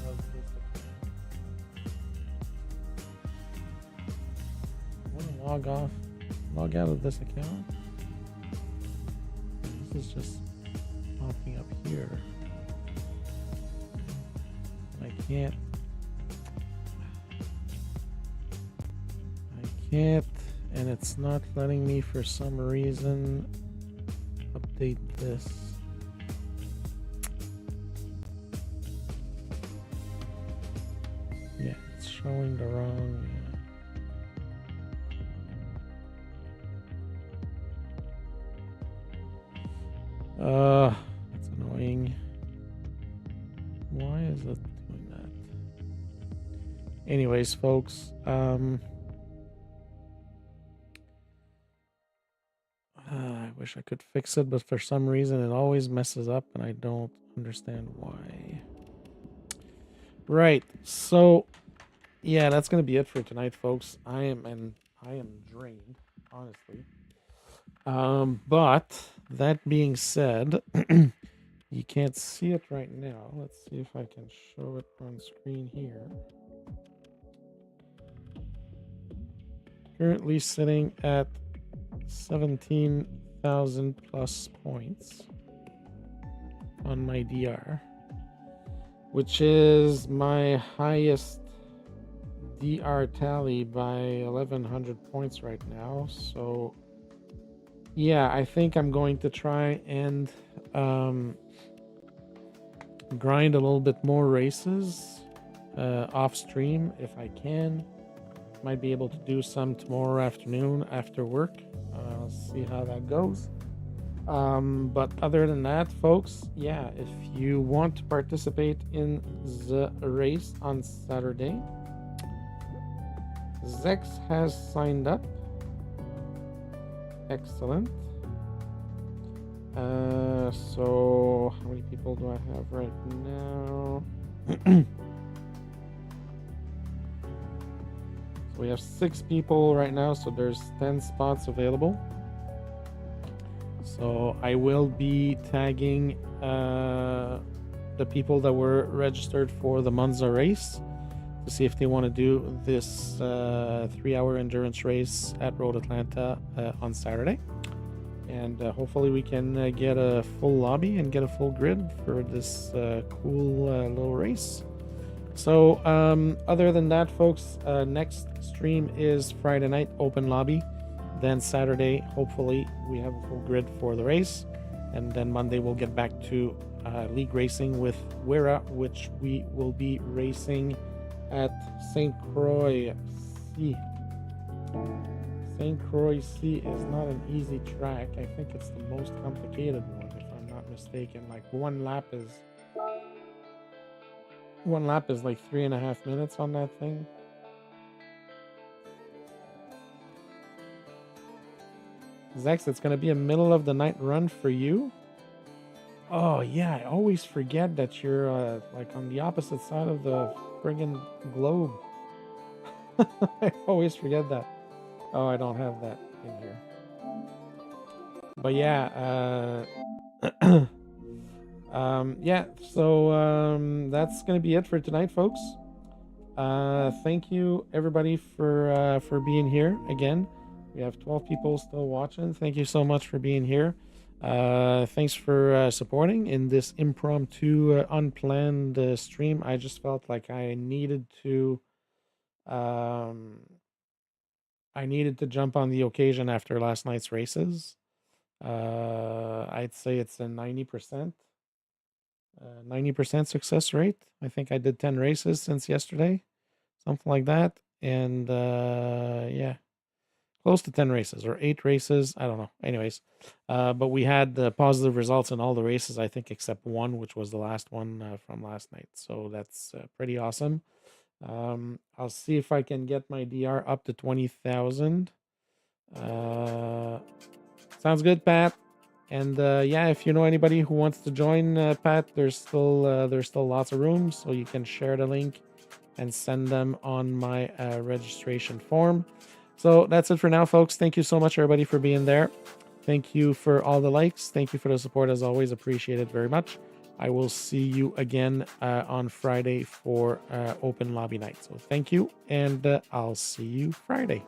of this account. I want to log out of this account. This is just popping up here. I can't, and it's not letting me for some reason update this. Yeah, it's showing the wrong. That's annoying. Why is it doing that? Anyways, folks, I wish I could fix it, but for some reason it always messes up and I don't understand why. Right, so yeah, that's gonna be it for tonight, folks. I am drained, honestly. But that being said, you can't see it right now. Let's see if I can show it on screen here. Currently sitting at 17,000 plus points on my DR, which is my highest DR tally by 1,100 points right now. So yeah, I think I'm going to try and grind a little bit more races off stream if I can. Might be able to do some tomorrow afternoon after work. See how that goes. But other than that, folks, yeah, if you want to participate in the race on Saturday, Zex has signed up. Excellent. So how many people do I have right now? So we have 6 people right now, so there's 10 spots available. So I will be tagging the people that were registered for the Monza race to see if they want to do this 3-hour endurance race at Road Atlanta on Saturday. And hopefully we can get a full lobby and get a full grid for this cool little race. So other than that, folks, next stream is Friday night, open lobby. Then Saturday, hopefully, we have a full grid for the race. And then Monday, we'll get back to league racing with Wera, which we will be racing at St. Croix. St. Croix C is not an easy track. I think it's the most complicated one, if I'm not mistaken. Like one lap is like 3.5 minutes on that thing. Zex, it's gonna be a middle of the night run for you. Oh yeah, I always forget that you're like on the opposite side of the friggin' globe. I always forget that. Oh, I don't have that in here. But yeah, yeah. So that's gonna be it for tonight, folks. Thank you everybody for being here again. We have 12 people still watching. Thank you so much for being here. Thanks for supporting in this impromptu, unplanned stream. I just felt like I needed to jump on the occasion after last night's races. I'd say it's a 90% success rate. I think I did 10 races since yesterday, something like that. And yeah, close to 10 races or 8 races. I don't know. Anyways, but we had positive results in all the races, I think, except one, which was the last one from last night. So that's pretty awesome. I'll see if I can get my DR up to 20,000. Sounds good, Pat. And yeah, if you know anybody who wants to join, Pat, there's still lots of room, so you can share the link and send them on my registration form. So that's it for now, folks. Thank you so much, everybody, for being there. Thank you for all the likes. Thank you for the support, as always. Appreciate it very much. I will see you again on Friday for open lobby night. So thank you, and I'll see you Friday.